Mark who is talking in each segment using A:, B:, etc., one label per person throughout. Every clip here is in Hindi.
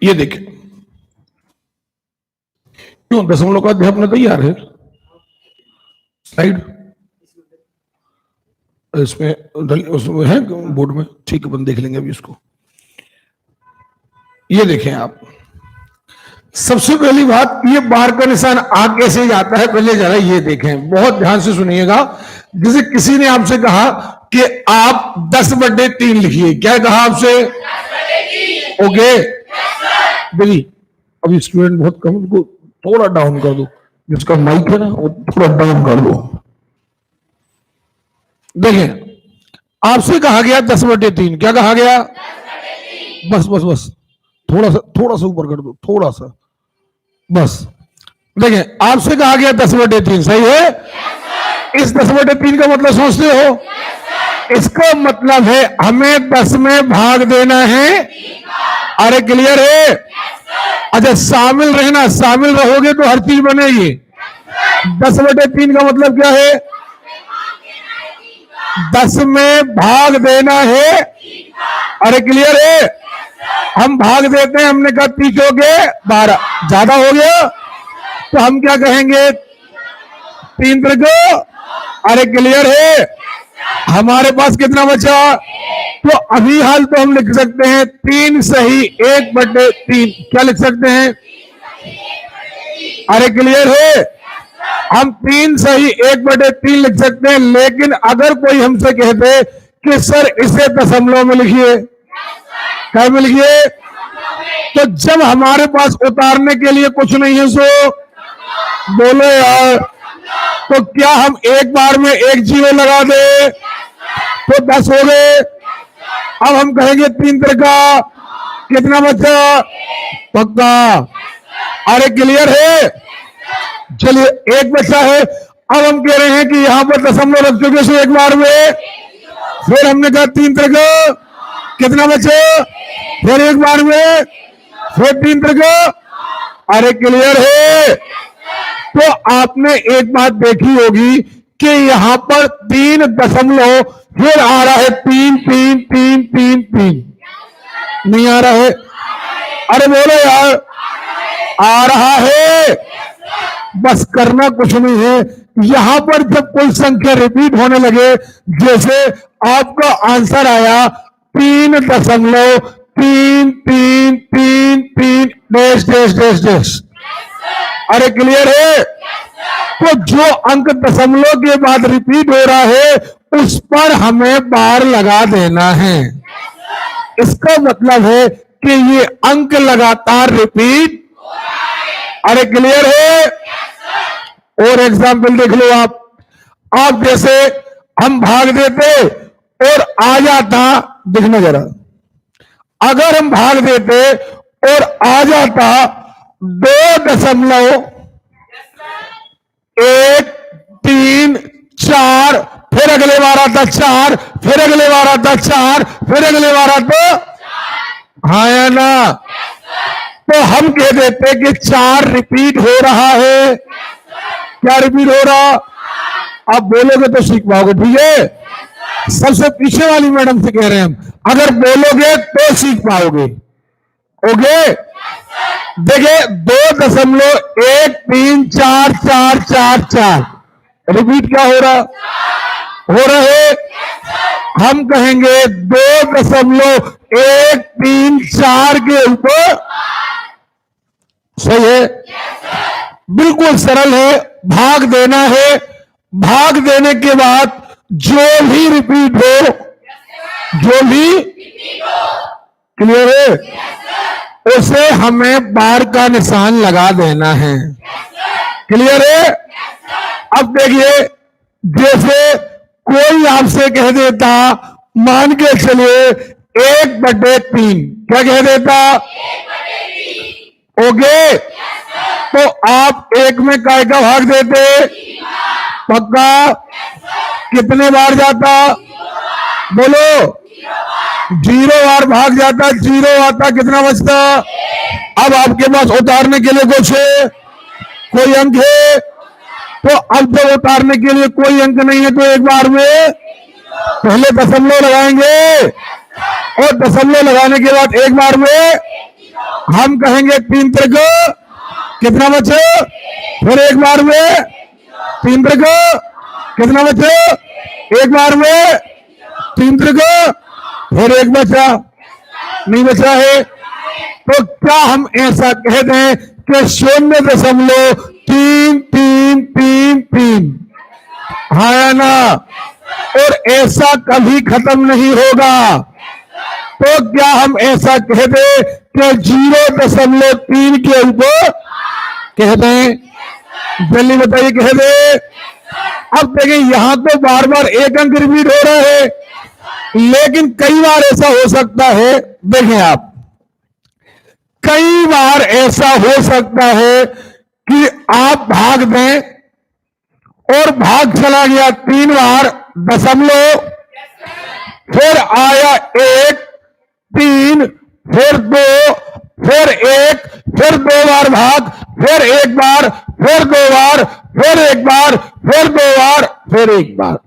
A: ये देखें, क्यों दशमलव का अध्याय अपना तैयार है, स्लाइड उसमें है बोर्ड में, ठीक है, अपन देख लेंगे अभी इसको। ये देखें आप, सबसे पहली बात, ये बार का निशान आ कैसे जाता है, पहले जरा ये देखें, बहुत ध्यान से सुनिएगा। जैसे किसी ने आपसे कहा कि आप 10/3 लिखिए, क्या कहा आपसे? ओके, देखिए अभी स्टूडेंट बहुत कम, उनको थोड़ा डाउन कर दो, जिसका माइक है ना वो थोड़ा डाउन कर दो। देखें, आपसे कहा गया 10/3, क्या कहा गया? बस बस बस, थोड़ा सा ऊपर कर दो, थोड़ा सा, बस। देखें, आपसे कहा गया 10/3, सही है? इस 10/3 का मतलब समझते हो? इसका मतलब है हमें 10 में भाग देना है। अरे क्लियर है? अच्छा, शामिल रहना, शामिल रहोगे तो हर चीज बनेगी। 10/3 का मतलब क्या है? 10 में भाग देना है। अरे क्लियर है? हम भाग देते हैं, हमने कहा 30 हो गए 12, ज्यादा हो गया तो हम क्या कहेंगे? 3 त्रिको। अरे क्लियर है? हमारे पास कितना बचा? तो अभी हाल तो हम लिख सकते हैं 3 सही 1/3, क्या लिख सकते हैं? अरे क्लियर है? हम 3 सही 1/3 लिख सकते हैं। लेकिन अगर कोई हमसे कहते कि सर इसे दशमलव में लिखिए, क्या में लिखिए, तो जब हमारे पास उतारने के लिए कुछ नहीं है, सो बोलो यार, तो क्या हम एक बार में 1 जीरो लगा दे तो 10 हो गए। अब हम कहेंगे 3 त्रिका, कितना बचा? पक्का। अरे क्लियर है? चलिए, 1 बचा है। अब हम कह रहे हैं कि यहां पर दशमलव रख चुके से एक बार में, फिर हमने कहा 3 त्रिका, कितना बचे? फिर एक बार में, फिर 3 त्रिका। अरे क्लियर है? तो आपने एक बात देखी होगी कि यहां पर 3 दशमलव, फिर आ रहा है 3 3 3 3 3, नहीं आ रहा है? अरे बोलो यार, आ रहा है। बस करना कुछ नहीं है, यहां पर जब कोई संख्या रिपीट होने लगे, जैसे आपका आंसर आया 3.33333 डैश डैश डैश डैश। अरे क्लियर है? तो जो अंक दशमलव के बाद रिपीट हो रहा है उस पर हमें बार लगा देना है। इसका मतलब है कि ये अंक लगातार रिपीट। अरे क्लियर है? और एग्जाम्पल देख लो आप जैसे हम भाग देते और आ जाता, देखना जरा, अगर हम भाग देते और आ जाता 2.134, फिर अगले बार आता 4, फिर अगले बार आता 4, फिर अगले बार आता, हाँ या ना? तो हम कह देते कि 4 रिपीट हो रहा है। क्या रिपीट हो रहा? आप बोलोगे तो सीख पाओगे, ठीक है? सबसे पीछे वाली मैडम से कह रहे हैं हम, अगर बोलोगे तो सीख पाओगे। ओके, देखिए 2.1344444 रिपीट क्या हो रहा? हो रहा है। हम कहेंगे 2.134 के ऊपर, सही है? बिल्कुल सरल है, भाग देना है। भाग देने के बाद जो भी रिपीट हो, जो भी क्लियर है, उसे हमें बार का निशान लगा देना है। क्लियर है? अब देखिए, जैसे कोई आपसे कह देता, मान के चलिए 1/3, क्या कह देता? ओके, तो आप 1 में काय का भाग देते? पक्का। कितने बार जाता? बोलो, 0 बार भाग जाता, 0 आता, कितना बचता? अब आपके पास उतारने के लिए कुछ है, कोई अंक है? तो अब जब उतारने के लिए कोई अंक नहीं है तो एक बार में पहले दशमलव लगाएंगे और दशमलव लगाने के बाद एक बार में हम कहेंगे 3 त्रिक कितना बचे, फिर एक बार में 3 त्रिक कितना बचे, एक बार में 3 त्रिक, फिर एक बचा, नहीं बचा है। तो क्या हम ऐसा कह दें कि 0.33333, हाँ या ना? और ऐसा कभी खत्म नहीं होगा। तो क्या हम ऐसा कह दें कि 0.3 के ऊपर कह दें? जल्दी बताइए, कह दें। अब देखिए यहां तो बार बार एक अंक रिपीट हो रहा है, लेकिन कई बार ऐसा हो सकता है, देखें आप, कई बार ऐसा हो सकता है कि आप भाग दें और भाग चला गया 3 बार दशमलव, फिर आया 1 3, फिर 2, फिर 1, फिर 2 बार भाग, फिर 1 बार, फिर 2 बार, फिर 1 बार, फिर 2 बार, फिर 1 बार।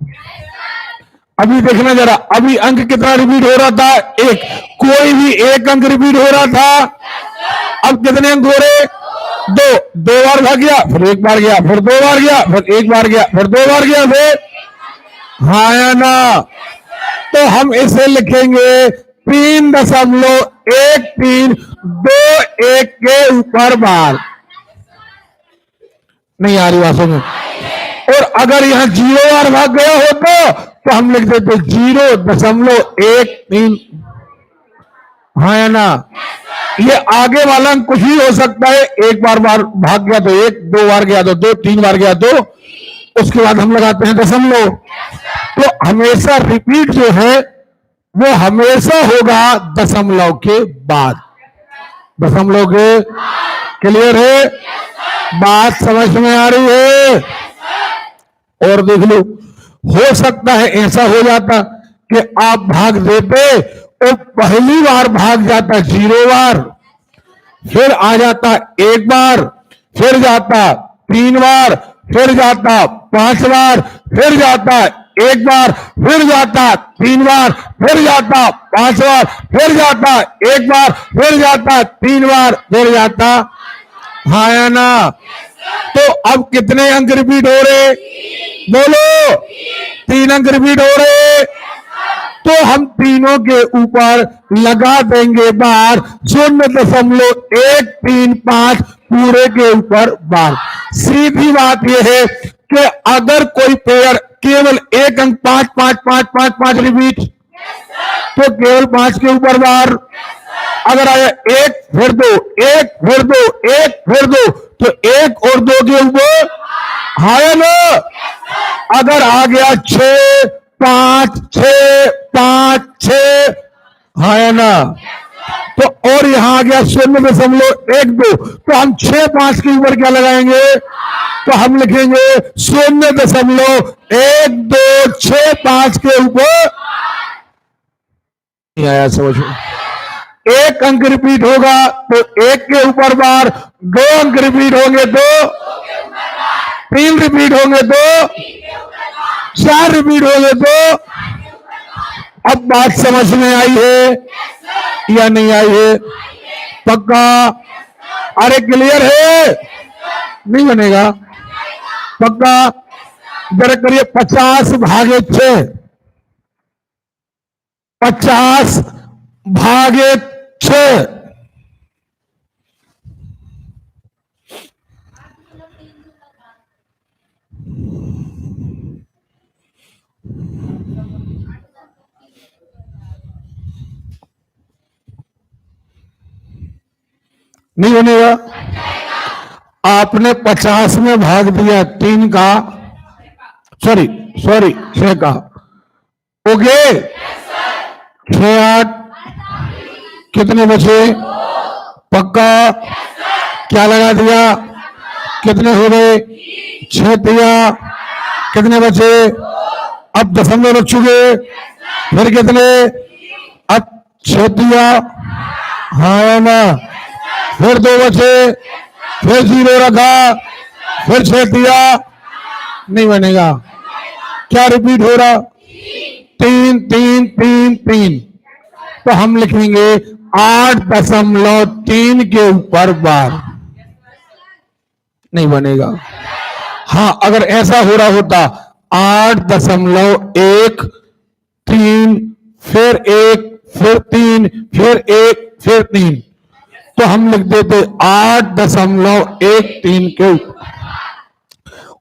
A: अभी देखना जरा, अभी अंक कितना रिपीट हो रहा था? 1। कोई भी एक अंक रिपीट हो रहा था। अब कितने अंक हो रहे? 2। 2 बार भाग गया, फिर 1 बार गया, फिर 2 बार गया, फिर 1 बार गया, फिर 2 बार गया, फिर, हाँ या ना? तो हम इसे लिखेंगे 3.1321 के ऊपर बार। नहीं आ रही बात समझ? और अगर यहां 0 बार भाग गया होता तो हम लिख देते 0.13, हाँ या ना? ये आगे वाला कुछ ही हो सकता है, एक बार भाग गया तो 1, 2 बार गया तो 2, 3 बार गया तो, उसके बाद हम लगाते हैं दशमलव। तो हमेशा रिपीट जो है वो हमेशा होगा दशमलव के बाद, दशमलव के। क्लियर है? बात समझ में आ रही है? और देख लो, हो सकता है ऐसा हो जाता कि आप भाग देते और पहली बार भाग जाता 0 बार, फिर आ जाता 1 बार, फिर जाता 3 बार, फिर जाता 5 बार, फिर जाता 1 बार, फिर जाता 3 बार, फिर जाता 5 बार, फिर जाता 1 बार, फिर जाता 3 बार, फिर जाता, हाँ या ना? तो अब कितने अंक रिपीट हो रहे? बोलो। 3 अंक रिपीट हो रहे। तो हम तीनों के ऊपर लगा देंगे बार 0.135 पूरे के ऊपर बार। सीधी बात यह है कि अगर कोई पेयर केवल एक अंक 5 5 5 5 5 रिपीट, तो केवल 5 के ऊपर बार। अगर आया 1 फिर 2, 1 फिर 2, 1 फिर 2, तो 1 और 2 के ऊपर, हाँ या ना? अगर आ गया 6 5 6 5 6, हाँ या ना? तो और यहां आ गया 0.12, तो हम 6 5 के ऊपर क्या लगाएंगे? तो हम लिखेंगे 0.1265 के ऊपर। आया समझ में? एक अंक रिपीट होगा तो 1 के ऊपर बार, 2 अंक रिपीट होंगे तो 3 रिपीट होंगे तो 4 रिपीट होंगे तो। अब बात समझ में आई है या नहीं आई है? पक्का? अरे क्लियर है? नहीं बनेगा? पक्का? जरा करिए 50 भागे 6, 50 भागे 6, नहीं बनेगा? आपने 50 में भाग दिया 3 का, सॉरी 6 का, ओके? 6 8 कितने बचे? पक्का? क्या लगा दिया? कितने हो गए? 6 दिया, कितने बचे? अब दशमलव रख चुके, फिर कितने? अब 6 दिया, हाँ ना? फिर 2 बचे, फिर 0 रखा, फिर 6 दिया, नहीं बनेगा। क्या रिपीट हो रहा? 3 3 3 3। तो हम लिखेंगे 8.3 के ऊपर बार नहीं बनेगा। हाँ, अगर ऐसा हो रहा होता 8.13 फिर 1 फिर 3 फिर 1 फिर 3 तो हम लिख देते 8.13 के ऊपर।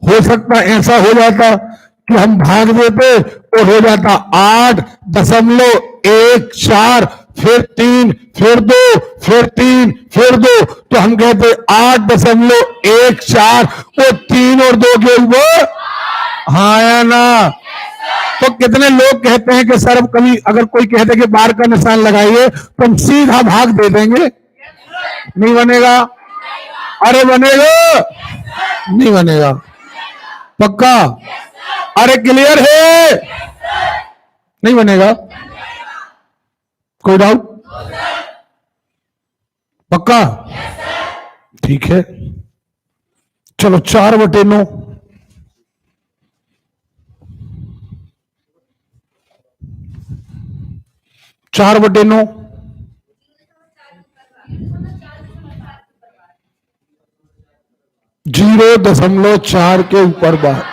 A: हो सकता ऐसा हो जाता कि हम भाग देते और हो जाता 8.14 फिर 3 फिर 2 फिर 3 फिर 2 तो हम कहते 8.14 और 3 और 2 के ऊपर। हाँ या ना? तो कितने लोग कहते हैं कि सर कभी अगर कोई कहते कि बार का निशान लगाइए तो हम सीधा भाग दे देंगे। नहीं बनेगा? अरे बनेगा? नहीं बनेगा? पक्का? अरे क्लियर है? नहीं बनेगा? कोई डाउट? पक्का? ठीक है, चलो 4/9 4/9 0.4 के ऊपर बार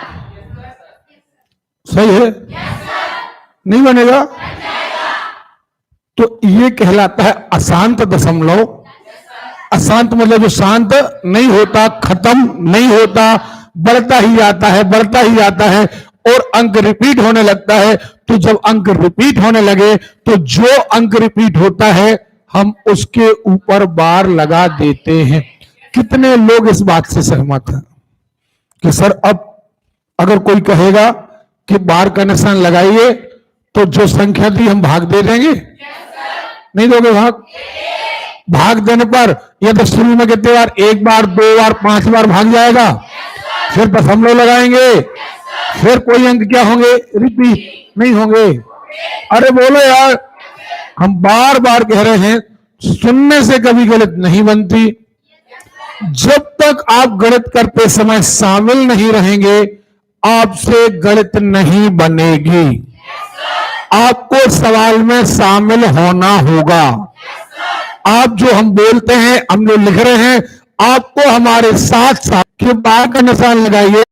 A: सही है? नहीं बनेगा? तो ये कहलाता है अशांत दशमलव। अशांत मतलब जो शांत नहीं होता, खत्म नहीं होता, बढ़ता ही जाता है, बढ़ता ही जाता है और अंक रिपीट होने लगता है। तो जब अंक रिपीट होने लगे तो जो अंक रिपीट होता है हम उसके ऊपर बार लगा देते हैं। कितने लोग इस बात से सहमत हैं कि सर अब अगर कोई कहेगा कि बार का निशान लगाइए तो जो संख्या दी हम भाग दे देंगे? नहीं दोगे भाग? भाग देने पर यदि शुरू में कितने बार, 1 बार 2 बार 5 बार भाग जाएगा, फिर दशमलव लगाएंगे, फिर कोई अंक क्या होंगे? रिपीट नहीं होंगे। अरे बोलो यार, हम बार बार कह रहे हैं सुनने से कभी गलत नहीं बनती। जब तक आप गणित करते समय शामिल नहीं रहेंगे आपसे गणित नहीं बनेगी। आपको सवाल में शामिल होना होगा। आप जो हम बोलते हैं, हम जो लिख रहे हैं, आपको हमारे साथ साथ के बार का निशान लगाइए।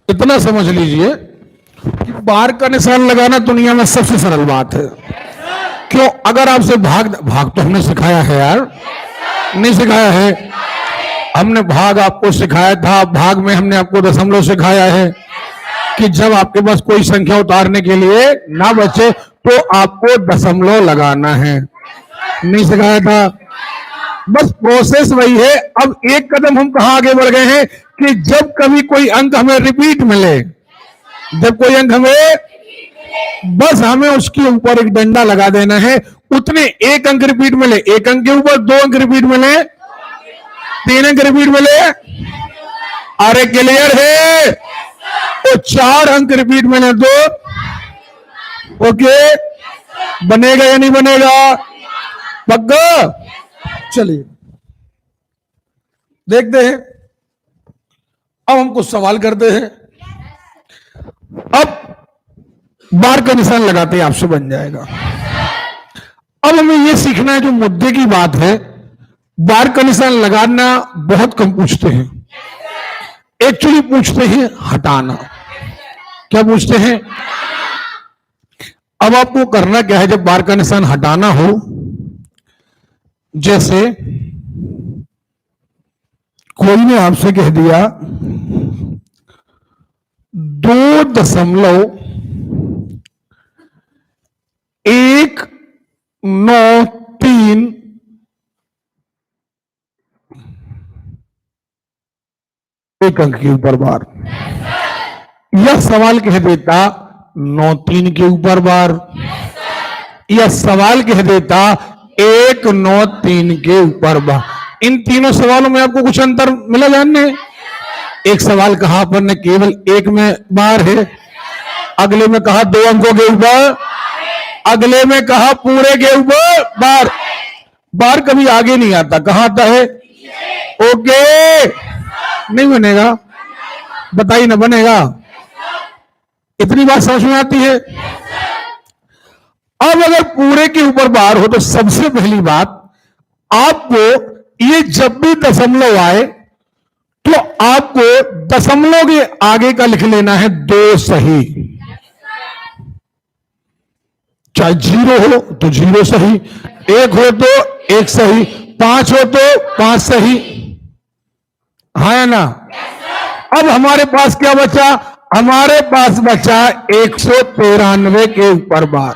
A: इतना समझ लीजिए कि बार का निशान लगाना दुनिया में सबसे सरल बात है। क्यों? अगर आपसे भाग भाग तो हमने सिखाया है यार, नहीं सिखाया है? हमने भाग आपको सिखाया था, भाग में हमने आपको दशमलव सिखाया है कि जब आपके पास कोई संख्या उतारने के लिए ना बचे तो आपको दशमलव लगाना है, नहीं सिखाया था? बस प्रोसेस वही है। अब एक कदम हम कहां आगे बढ़ गए हैं कि जब कभी कोई अंक हमें रिपीट मिले, जब कोई अंक हमें, बस हमें उसके ऊपर एक डंडा लगा देना है। उतने एक अंक रिपीट मिले, एक अंक के ऊपर दो अंक रिपीट मिले, तीन अंक रिपीट मिले, अरे क्लियर है? तो चार अंक रिपीट मिले तो ओके बनेगा या नहीं बनेगा? पक्का? चलिए देखते हैं। अब हम कुछ सवाल करते हैं। अब बार का निशान लगाते हैं, आपसे बन जाएगा। अब हमें यह सीखना है, जो मुद्दे की बात है, बार का निशान लगाना बहुत कम पूछते हैं। एक्चुअली पूछते हैं हटाना। क्या पूछते हैं? अब आपको करना क्या है जब बार का निशान हटाना हो? जैसे कोई ने आपसे कह दिया 2.193 एक अंक के ऊपर बार, यह सवाल कह देता 93 के ऊपर बार, यह सवाल कह देता 193 के ऊपर बार। इन तीनों सवालों में आपको कुछ अंतर मिला जानने? एक सवाल कहा अपन ने केवल एक में बार है, अगले में कहा दो अंकों के ऊपर, अगले में कहा पूरे के ऊपर बार। बार कभी आगे नहीं आता, कहां आता है? ओके, नहीं बनेगा? बताइए ना, बनेगा? इतनी बात समझ में आती है? अब अगर पूरे के ऊपर बार हो तो सबसे पहली बात, आपको ये जब भी दशमलव आए तो आपको दशमलव के आगे का लिख लेना है 2 सही। चाहे 0 हो तो 0 सही, 1 हो तो 1 सही, 5 हो तो 5 सही, हाँ या ना? अब हमारे पास क्या बचा? हमारे पास बचा 193 के ऊपर बार।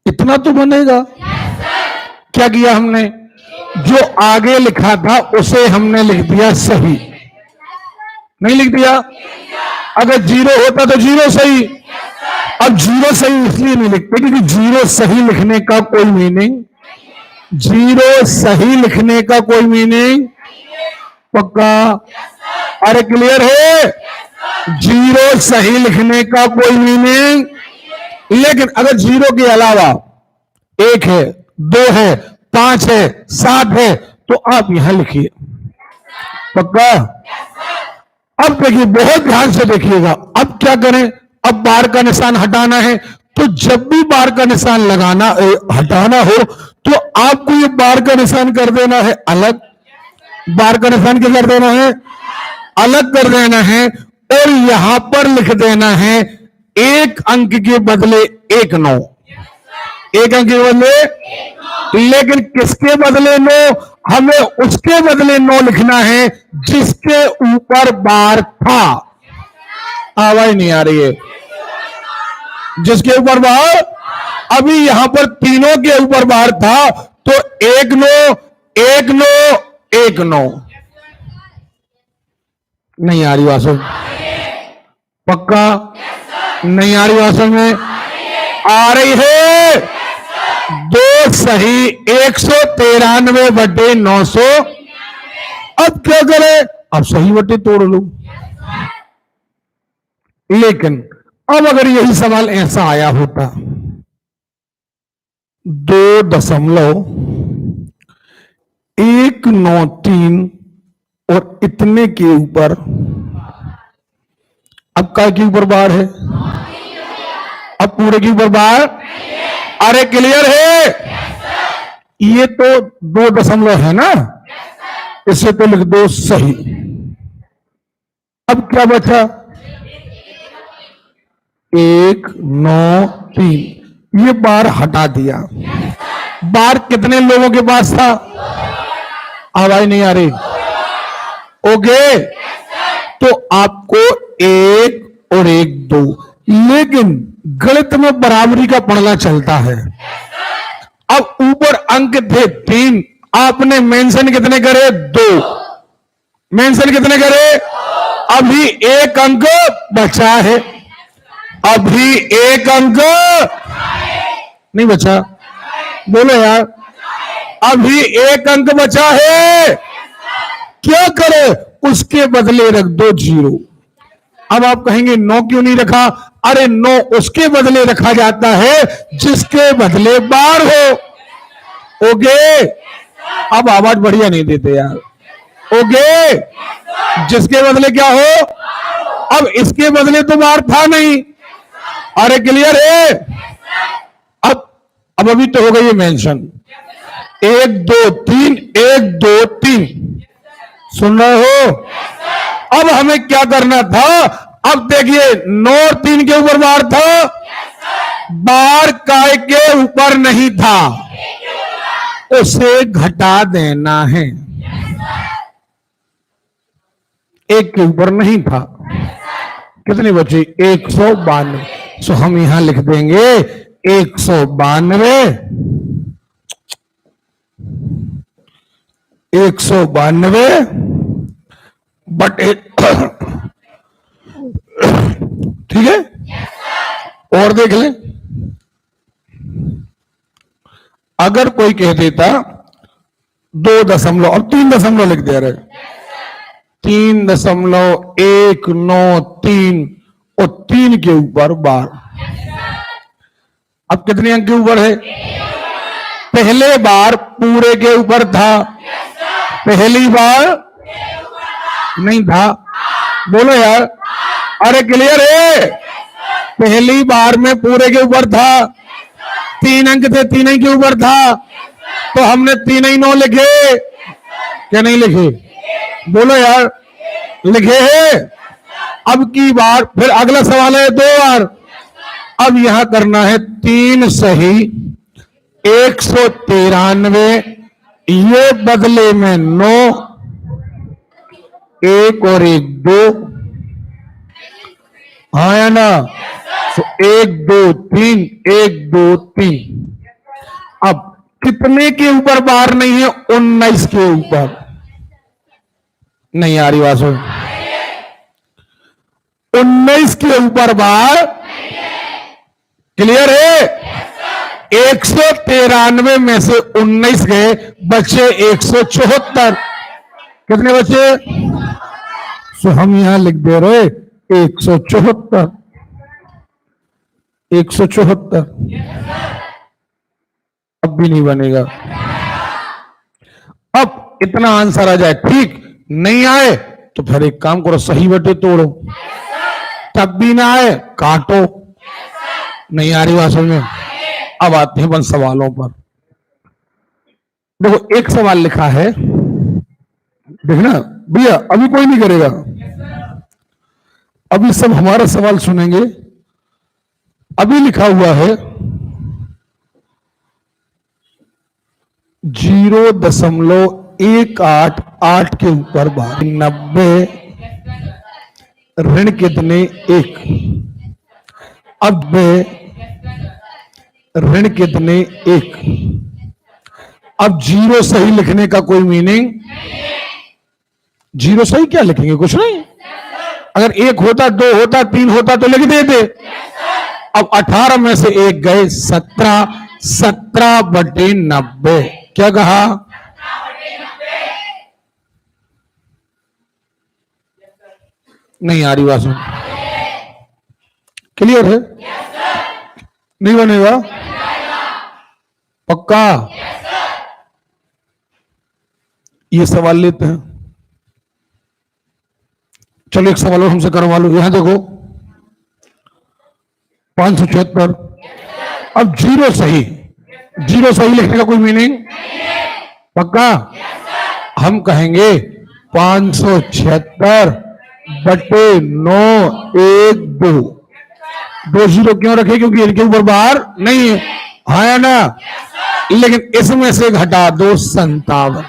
A: इतना तो बनेगा। क्या किया हमने? जो आगे लिखा था उसे हमने लिख दिया सही, नहीं लिख दिया? अगर 0 होता तो 0 सही। अब 0 सही इसलिए नहीं लिखते क्योंकि 0 सही लिखने का कोई मीनिंग, 0 सही लिखने का कोई मीनिंग, पक्का? अरे क्लियर है? 0 सही लिखने का कोई मीनिंग। लेकिन अगर 0 के अलावा 1 है, 2 है, 5 है, 7 है तो आप यहां लिखिए, पक्का? अब देखिए, बहुत ध्यान से देखिएगा। अब क्या करें? अब बार का निशान हटाना है, तो जब भी बार का निशान लगाना हटाना हो तो आपको ये बार का निशान कर देना है अलग। बार का निशान क्या कर देना है? अलग कर देना है। और यहां पर लिख देना है 1 अंक के बदले 1 9, 1 अंक के बदले। लेकिन किसके बदले 9? हमें उसके बदले 9 लिखना है जिसके ऊपर बार था। आवाज नहीं आ रही है? जिसके ऊपर बार, अभी यहां पर तीनों के ऊपर बार था तो 1 9 1 9 1 9। नहीं आ रही वासव? पक्का? नहीं आ रही वासव में? आ रही है। 2 सही 193 बटे 900। अब क्या करें? अब सही बटे तोड़ लो। लेकिन अब अगर यही सवाल ऐसा आया होता 2.193 और इतने के ऊपर, अब का के ऊपर बार है? अब पूरे के ऊपर बार। अरे क्लियर है? ये तो 2 दशमलव है ना, इसे तो लिख दो सही। अब क्या बचा? 1 9 3। ये बार हटा दिया। बार कितने लोगों के पास था? आवाज नहीं आ रही। ओके, तो आपको एक और एक दो, लेकिन गणित में बराबरी का पढ़ना चलता है। अब ऊपर अंक थे 3, आपने मेंशन कितने करे? 2। मेंशन कितने करे? अभी एक अंक बचा है। अभी एक अंक नहीं बचा, बोलो यार। अभी एक अंक बचा है, क्या करे? उसके बदले रख दो 0। अब आप कहेंगे 9 क्यों नहीं रखा? अरे 9 उसके बदले रखा जाता है जिसके बदले बार हो। ओके, अब आवाज बढ़िया नहीं देते यार। ओके, जिसके बदले क्या हो? अब इसके बदले तो बार था नहीं। अरे क्लियर है? अब अभी तो हो गई है मेंशन। 1 2 3, 1 2 3, सुन रहे हो? अब हमें क्या करना था? अब देखिए 9 और 3 के ऊपर बार था, बार काय के ऊपर नहीं था, उसे घटा देना है। एक के ऊपर नहीं था। कितने बचे? 192। सो हम यहां लिख देंगे 192, 192 बटे ठीक है। और देख लें, अगर कोई कह देता 2 दशमलव, अब 3 दशमलव लिख दे रहे, 3.193 और 3 के ऊपर बार। अब कितने अंक के ऊपर है? पहले बार पूरे के ऊपर था, पहली बार नहीं था। बोलो यार, अरे क्लियर है? पहली बार में पूरे के ऊपर था, 3 अंक थे, 3 ही के ऊपर था, तो हमने 3 ही 9 लिखे, क्या नहीं लिखे? बोलो यार, लिखे हैं। अब की बार फिर अगला सवाल है 2 बार। अब यहां करना है 3 सही 193, ये बदले में 9, 1 और 1 2, हाँ या ना? तो 1 2 3, 1 2 3। अब कितने के ऊपर बार नहीं है? 19 के ऊपर। नहीं आ रही बात? 19 के ऊपर बार। क्लियर है? 193 में से 19 गए, बचे 174। कितने बचे? सो हम यहां लिख दे रहे 174, 174। अब भी नहीं बनेगा। अब इतना आंसर आ जाए, ठीक नहीं आए तो फिर एक काम करो, सही बटे तोड़ो। तब भी ना आए, काटो। नहीं आ रही बात समझ में? अब आते हैं बन सवालों पर। देखो एक सवाल लिखा है, देखना भैया, अभी कोई नहीं करेगा, अभी सब हमारा सवाल सुनेंगे। अभी लिखा हुआ है 0.188 के ऊपर बार 90 ऋण कितने? 1। अब ऋण कितने? 1। अब 0 सही लिखने का कोई मीनिंग? 0 सही क्या लिखेंगे? कुछ नहीं। अगर 1 होता, 2 होता, 3 होता तो लिख देते। अब 18 में से 1 गए, 17, 17 बटे 90। क्या कहा? नहीं आ रही बात सुन? क्लियर है? नहीं बनेगा? पक्का? ये सवाल लेते हैं। चलो एक सवाल और हमसे करवा लो। यहां देखो 576। अब 0 सही, 0 सही लिखने का कोई मीनिंग? पक्का? हम कहेंगे 576 बटे 9 1 2। 2 जीरो क्यों रखे? क्योंकि इनके ऊपर बार नहीं है, हाँ या ना? लेकिन इसमें से घटा दो 57,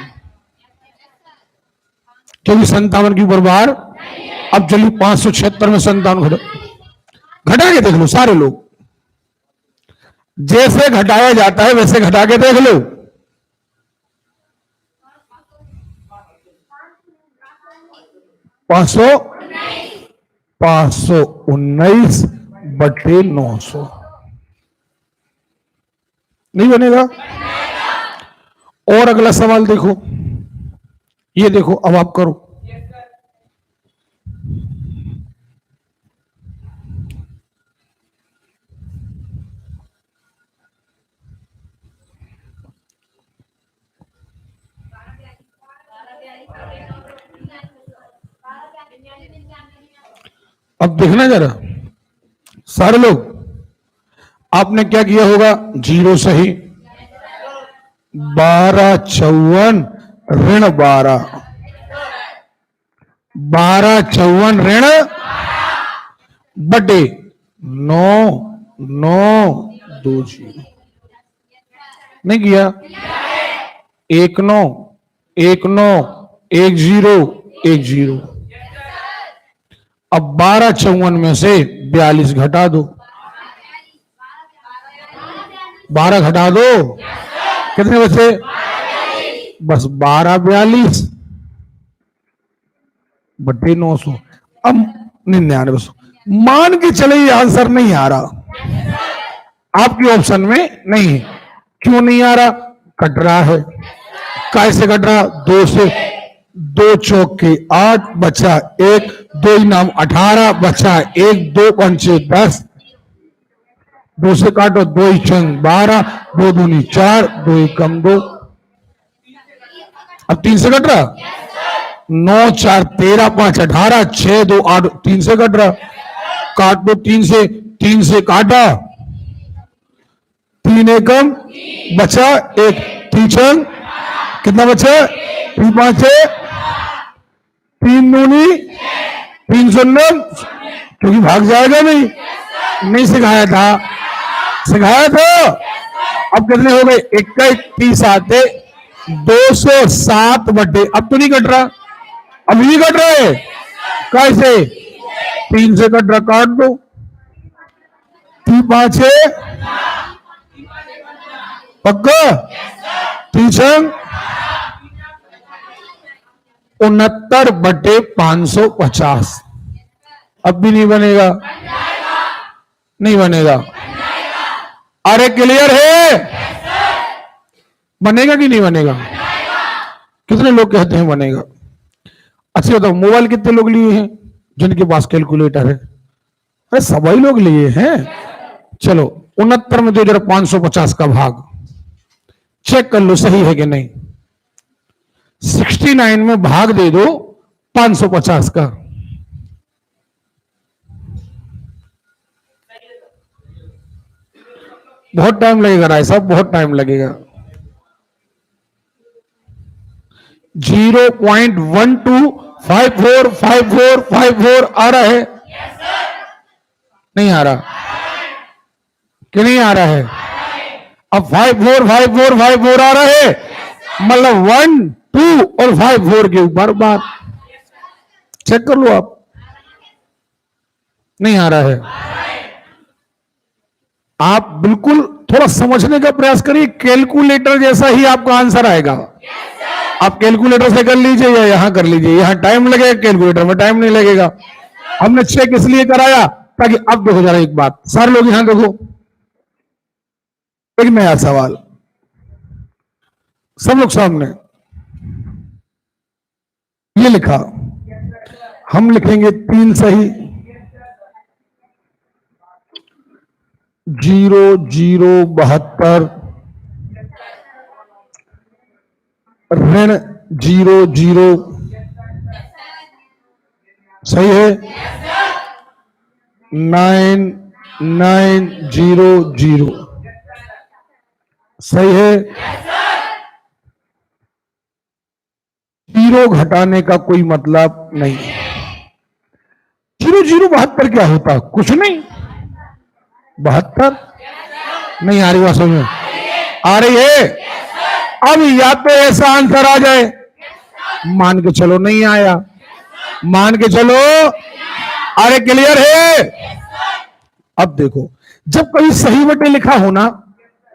A: क्योंकि 57 के ऊपर बार। अब चलिए 576 में 57 घटा के देख लो सारे लोग, जैसे घटाया जाता है वैसे घटा के देख लो। 519 बटे 900 नहीं बनेगा। और अगला सवाल देखो, ये देखो, अब आप करो। अब देखना जरा सारे लोग, आपने क्या किया होगा? जीरो सही, 1254 ऋण 12, 1254 ऋण बटे 9920 नहीं किया? 191010। अब 1254 में से 42 घटा दो, 12 घटा दो, कितने बचे? बस 1242 बटे 900। अब 99। मान के चले ये आंसर नहीं आ रहा, आपके ऑप्शन में नहीं है। क्यों नहीं आ रहा? कट रहा है। कैसे कट रहा? 2 से, 2 चौके 8 बचा 1, 2 इनाम 18 बचा 1, 2 पंचे 10, 2 से काटो, 2 चंग 12, 2 दूनी 4, 2 कम 2। अब 3 से कट रहा? 9 4 13 5 18, 6 2 8, 3 से कट रहा। काट दो 3 से काटा, 3 एकम बचा 1, 3 चंग कितना बचा? 3 5 3 दूनी 3 शून्य, क्योंकि भाग जाएगा नहीं सिखाया था, सिखाया था। अब कितने हो गए? 21 30 आते 207 बटे, अब तो नहीं कट रहा, अब ही कट रहा है। कैसे? 3 से कट रहा, काट दो, 3 5 पक्का, 3 69 बटे 550। अब भी नहीं बनेगा, नहीं बनेगा। अरे क्लियर है? बनेगा कि नहीं बनेगा? कितने लोग कहते हैं बनेगा? अच्छा बताओ, मोबाइल कितने लोग लिए हैं जिनके पास कैलकुलेटर है? अरे सभी लोग लिए हैं। चलो 69 में 2550 का भाग चेक कर लो सही है कि नहीं। 69 में भाग दे दो 550 का, बहुत टाइम लगेगा राय साहब, बहुत टाइम लगेगा। 0.12545454 आ रहा है? नहीं आ रहा? कि नहीं आ रहा है? अब 545454 आ रहा है, मतलब 1 2 और 54 के ऊपर बार चेक कर लो आप। नहीं आ रहा है? आप बिल्कुल थोड़ा समझने का प्रयास करिए, कैलकुलेटर जैसा ही आपका आंसर आएगा। आप कैलकुलेटर से कर लीजिए या यहां कर लीजिए, यहां टाइम लगेगा, कैलकुलेटर में टाइम नहीं लगेगा। हमने चेक इसलिए कराया ताकि अब देखो जरा एक बात, सारे लोग यहां देखो, एक नया सवाल, सब लोग सामने। ये लिखा, हम लिखेंगे 3 सही, 0072 ऋण 00 सही है, 9900 सही है। 0 घटाने का कोई मतलब नहीं। 0072 क्या होता? कुछ नहीं, 72 नहीं आ रही बात समझ में? आ रही है? अब या तो ऐसा आंसर आ जाए, मान के चलो नहीं आया, मान के चलो, अरे क्लियर है? अब देखो, जब कहीं सही बटे लिखा हो ना,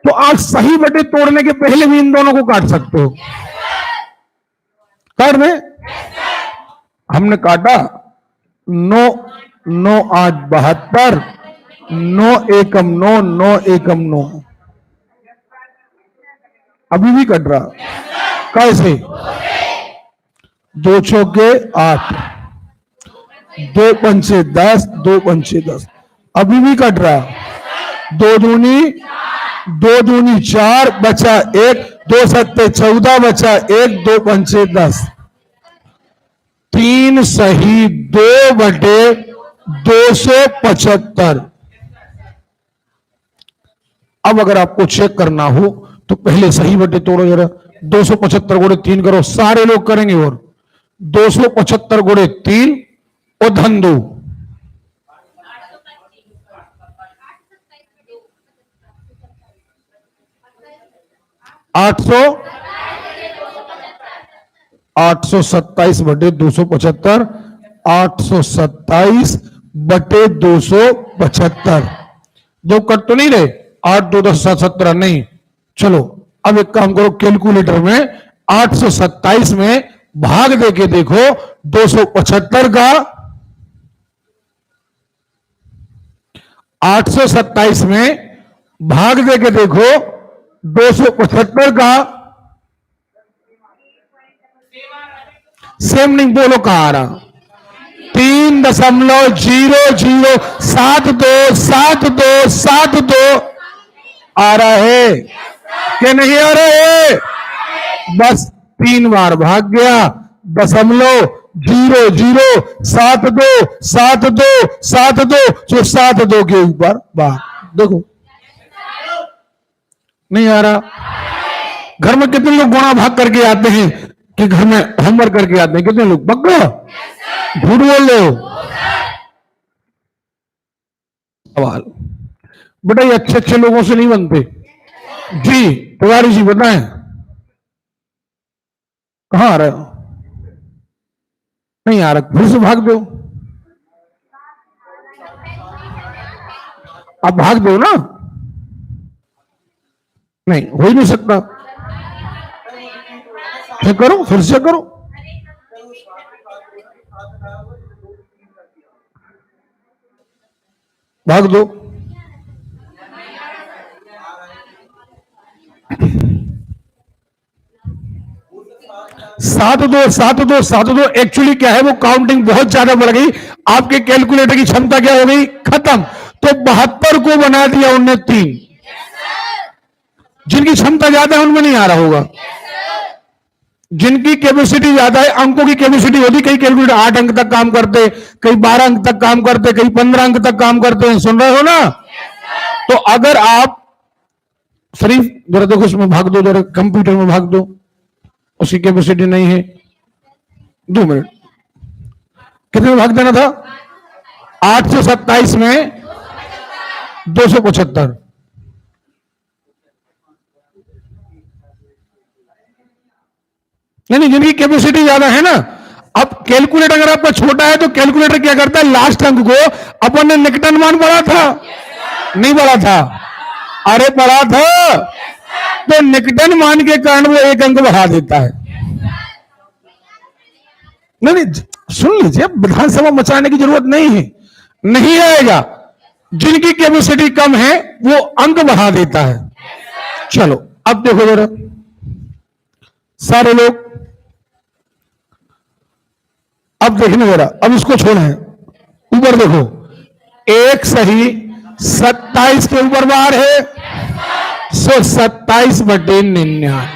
A: तो आप सही बटे तोड़ने के पहले भी इन दोनों को काट सकते हो। काट में हमने काटा 9 9 8 72, 9 एकम 9, 9 एकम 9, अभी भी कट रहा। कैसे? 2 चौके 8, 2 पंचे 10, 2 पंचे 10, अभी भी कट रहा। 2 दूनी 4, बचा 1, 2 सत्ते 14, बचा 1, 2 पंचे 10, 3 सही 2 बटे 275। अब अगर आपको चेक करना हो तो पहले सही बटे तोड़ो जरा। 275 गुणे 3 करो, सारे लोग करेंगे। और 275 गुणे 3 और धन 2, 827 बटे 275, 827 बटे 275। दो कट तो नहीं रहे, 8 2 10 7 17 नहीं। चलो अब एक काम करो, कैलकुलेटर में 827 में भाग देके देखो 275 का। 827 में भाग देके देखो 275 का। सेम नहीं, बोलो कहां आ रहा? 3.007272 आ रहा है कि नहीं आ रहा है? बस 3 बार भाग गया। 0.007272 जो 72 के ऊपर बार देखो नहीं आ रहा। घर में कितने लोग गुणा भाग करके आते हैं कि घर में होमवर्क करके आते हैं? कितने लोग? पक्का झूठ बोल रहे हो? सवाल बेटा, ये अच्छे अच्छे लोगों से नहीं बनते जी। तिवारी जी बताएं, कहां आ रहे हो? नहीं आ रहा, फिर से भाग दो। अब भाग दो ना, नहीं हो ही नहीं सकता। फिर करो, फिर से करो। भाग दो। 7-2 एक्चुअली क्या है, वो काउंटिंग बहुत ज्यादा बढ़ गई, आपके कैलकुलेटर की क्षमता क्या हो गई? खत्म। तो 72 को बना दिया उनने 3। जिनकी क्षमता ज्यादा है उनमें नहीं आ रहा होगा। जिनकी कैपेसिटी ज्यादा है, अंकों की कैपेसिटी होती, कई कैलकुलेटर 8 अंक तक काम करते, कई 12 अंक तक काम करते, कई 15 अंक तक काम करते हैं। सुन रहे हो ना? तो अगर आप शरीफ जरा देखो, उसमें भाग दो, जरा कंप्यूटर में भाग दो, उसकी कैपेसिटी नहीं है। 2 मिनट, कितने में भाग देना था? 827 में 275। नहीं, जिनकी कैपेसिटी ज्यादा है ना। अब कैलकुलेटर अगर आपका छोटा है तो कैलकुलेटर क्या करता है? लास्ट अंक को अपन ने निकटन मान बढ़ा था, नहीं बढ़ा था? अरे बढ़ा था, तो निकटन मान के कारण वो 1 अंक बढ़ा देता है। नहीं, सुन लीजिए, विधानसभा मचाने की जरूरत नहीं है, नहीं आएगा। जिनकी कैपेसिटी कम है वो अंक बढ़ा देता है। चलो अब देखो जरा, सारे लोग अब देखने जरा, अब इसको छोड़े, ऊपर देखो, 1 सही 27 के ऊपर बार है, 27 बटे 99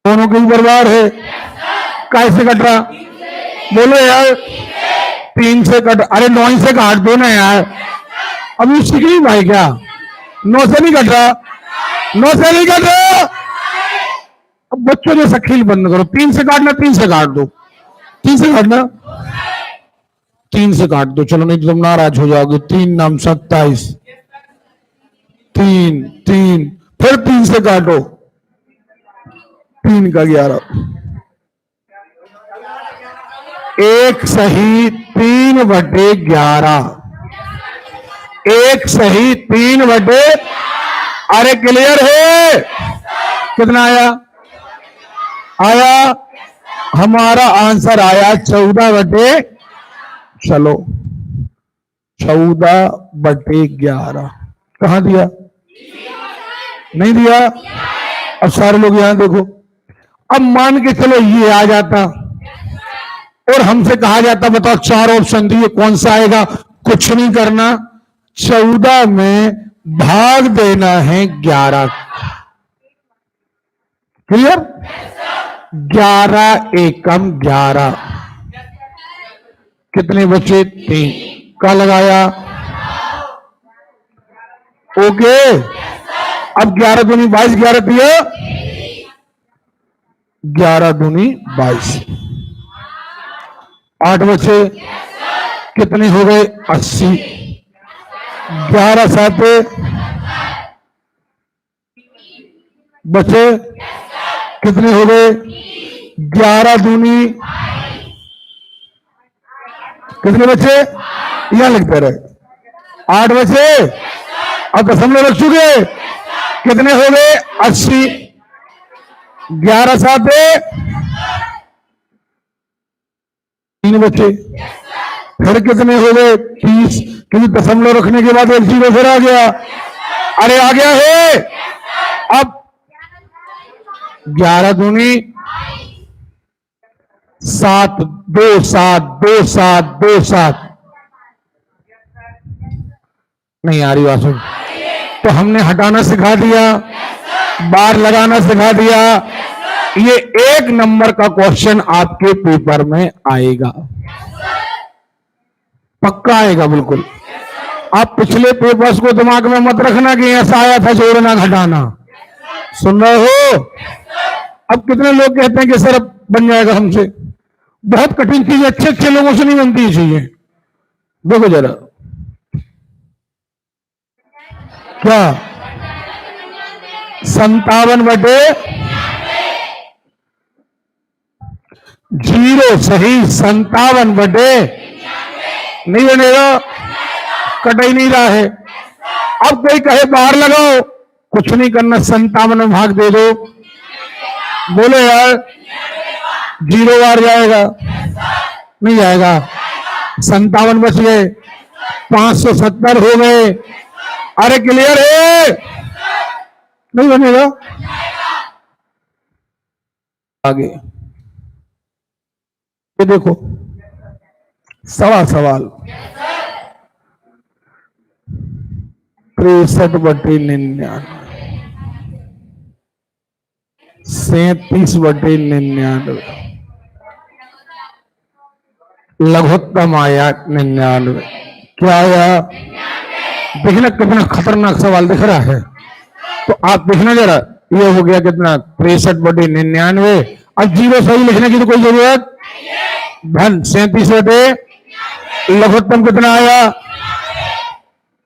A: दोनों के ऊपर बार है। कैसे कट रहा? बोलो यार, 3 से कट। अरे 9 से काट दो ना यार, अभी सीख नहीं भाई क्या? 9 से नहीं कट रहा, 9 से नहीं कट रहा। अब बच्चों जैसा खेल बंद करो, 3 से काटना, 3 से काट दो, 3 से काटना। 3 से काट दो, चलो नहीं तो तुम नाराज हो जाओगे। 3 नाम 27, 3 3, फिर 3 से काटो, 3 का 11, एक सही 3/11, एक सही 3/, अरे क्लियर है? कितना आया? आया हमारा आंसर आया 14/, चलो 14/11। कहां दिया? नहीं दिया। अब सारे लोग यहां देखो, अब मान के चलो ये आ जाता और हमसे कहा जाता बताओ 4 ऑप्शन दिए कौन सा आएगा? कुछ नहीं करना, 14 में भाग देना है 11। क्लियर? 11 एकम 11, कितने बचे? 3 का लगाया। ओके, अब 11 दूनी 22, 11 दिया 11 दूनी 22, 8 बचे, कितने हो गए? 80, 11 7 बचे, कितने हो गए? 11 दूनी, कितने बचे? यहां लिखते रहे, 8 बचे, अब दशमलव रख चुके, कितने हो गए? 80, 11 7 3 बचे, फिर कितने हो गए? 30, क्योंकि दशमलव रखने के बाद एक 0 फिर आ गया। अरे आ गया है। अब 11 दूनी 7, 2 7 2 7 2 7, नहीं आ रही बात सुन। तो हमने हटाना सिखा दिया, बार लगाना सिखा दिया। ये 1 नंबर का क्वेश्चन आपके पेपर में आएगा, पक्का आएगा बिल्कुल। आप पिछले पेपर्स को दिमाग में मत रखना कि ऐसा आया था जोड़ना घटाना। सुन रहे हो? अब कितने लोग कहते हैं कि सर अब बन जाएगा हमसे। बहुत कठिन चीज, अच्छे अच्छे लोगों से नहीं बनती चीजें। देखो जरा, क्या 57/, 0 सही, 57/, नहीं बनेगा, कट ही नहीं रहा है। अब कोई कहे बाहर लगाओ, कुछ नहीं करना, 57 में भाग दे दो। बोलो यार, 0 बार जाएगा? नहीं जाएगा। 57 बच गए, 570 हो गए। अरे क्लियर है? नहीं बनेगा। आगे ये देखो, सवा सवाल, 63/99, 37/99, लघुत्तम आया 99। क्या आया? देखना कितना खतरनाक सवाल दिख रहा है। तो आप देखना जरा, ये हो गया कितना? 63/99। अब 0 सही लिखने की तो कोई जरूरत धन 37/, लघुत्तम कितना आया?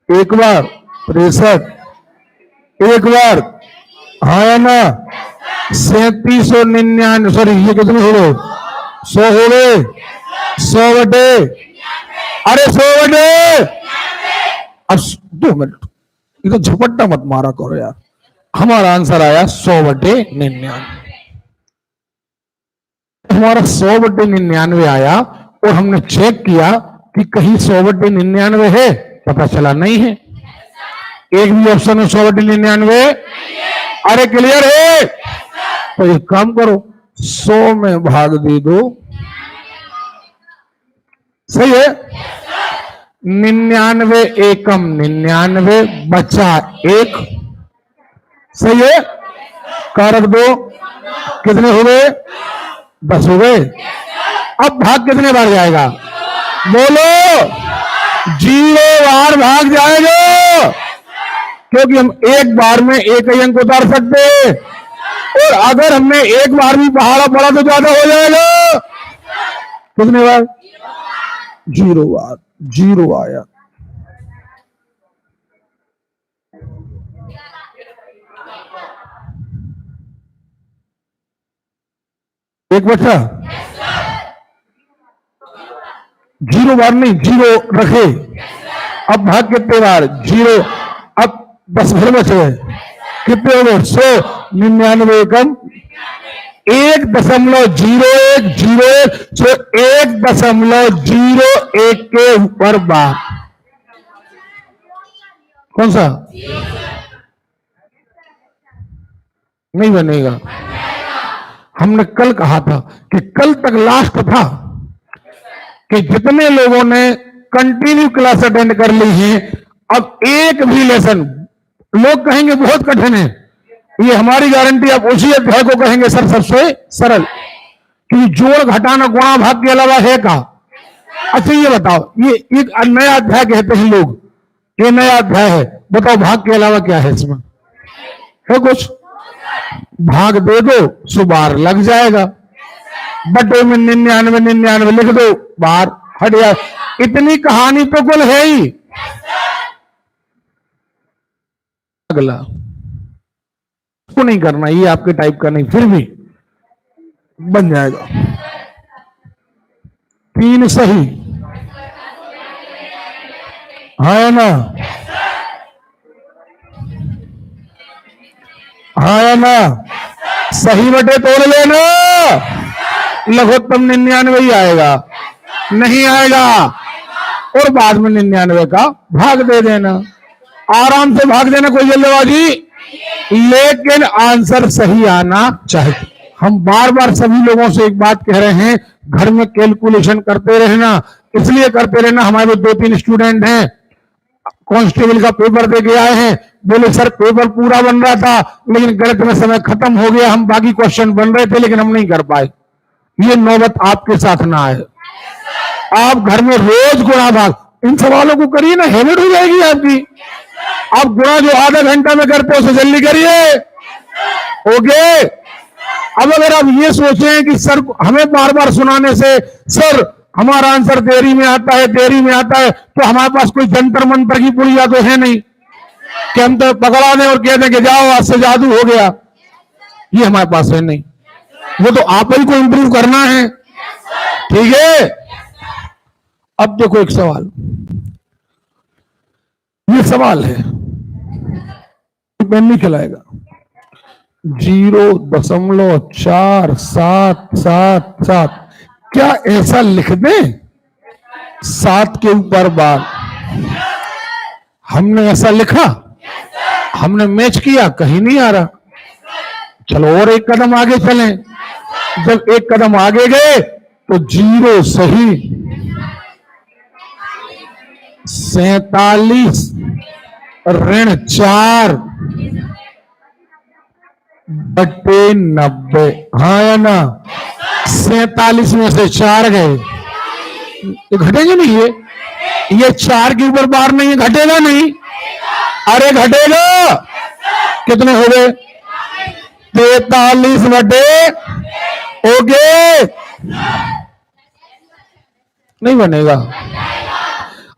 A: एक बार 63, एक बार, हाँ या ना? 3799, सॉरी ये कितने हो गए? 100 हो गए, 100/, अरे 100/। अब 2 मिनट, इधर झपट्टा मत मारा करो यार। हमारा आंसर आया 100/99, हमारा 100/99 आया। और हमने चेक किया कि कहीं 100/99 है, पता चला नहीं है। एक भी ऑप्शन में 100/99। अरे क्लियर है? तो एक काम करो, 100 में भाग दे दो, सही है? 99 एकम 99, बचा 1, सही है? कारक 2, कितने हो गए? 10 हो गए। अब भाग कितने बार जाएगा? बोलो, 0 बार भाग जाएगा, क्योंकि हम एक बार में एक ही अंक उतार सकते हैं, और अगर हमने एक बार भी पहाड़ा पड़ा तो ज्यादा हो जाएगा। कितने बार? जीरो बार, जीरो आया। एक बचा, जीरो बार नहीं, जीरो रखे। अब भाग कितने बार, जीरो। अब 10 फिर बचे, कितने हो गए, 100, 99 कम 1.01 जीरो, सो 1.01 के ऊपर बार कौन सा नहीं बनेगा। हमने कल कहा था कि कल तक लास्ट था कि जितने लोगों ने कंटिन्यू क्लास अटेंड कर ली है, अब एक भी लेसन, लोग कहेंगे बहुत कठिन है, ये हमारी गारंटी, आप उसी अध्याय को कहेंगे सर सबसे सरल, कि जोड़ घटाना गुणा भाग के अलावा है का। अच्छा ये बताओ, ये एक नया अध्याय कहते हैं लोग, ये नया अध्याय है, बताओ भाग के अलावा क्या है इसमें, है कुछ? भाग दे दो सो बार लग जाएगा, बटे में 99 99 लिख दो, बार हट जाए। इतनी कहानी तो कुल है ही। अगला को नहीं करना, ये आपके टाइप का नहीं, फिर भी बन जाएगा। 3 सही है ना, है ना, सही बटे तोड़ लेना, लघुत्तम 99 ही आएगा, नहीं आएगा, और बाद में 99 का भाग दे देना, आराम से भाग देना, कोई जल्दबाजी, लेकिन आंसर सही आना चाहिए। हम बार बार सभी लोगों से एक बात कह रहे हैं, घर में कैलकुलेशन करते रहना, इसलिए करते रहना। हमारे 2-3 स्टूडेंट हैं, कांस्टेबल का पेपर दे के आए हैं, बोले सर पेपर पूरा बन रहा था लेकिन गणित में समय खत्म हो गया, हम बाकी क्वेश्चन बन रहे थे लेकिन हम नहीं कर पाए। ये नौबत आपके साथ ना आए। आप घर में रोज गुणा भाग इन सवालों को करिए ना, हैबिट हो जाएगी आपकी। आप गुणा जो आधा घंटा में करते हो उसे जल्दी करिए, ओके। अब अगर आप ये सोचें कि सर हमें बार बार सुनाने से सर हमारा आंसर देरी में आता है, देरी में आता है, तो हमारे पास कोई जंतर मंत्र की पुड़िया तो है नहीं कि हम तो पकड़ा दें और कह दें कि जाओ आज से जादू हो गया, ये हमारे पास है नहीं। वो तो आप ही को इंप्रूव करना है, ठीक है। अब देखो एक सवाल, ये सवाल है, पेन नहीं खिलाएगा, 0.47777, क्या ऐसा लिख दें 7 के ऊपर बार? हमने ऐसा लिखा, हमने मैच किया, कहीं नहीं आ रहा। चलो और एक कदम आगे चलें, जब एक कदम आगे गए तो 0 सही, 47 ऋण 4 बटे 90, हाँ या ना। 47 में से 4 गए, तो घटेंगे नहीं, ये 4 के ऊपर बार नहीं है, घटेगा नहीं, अरे घटेगा। कितने हो गए, 43 बटे, ओके, नहीं बनेगा।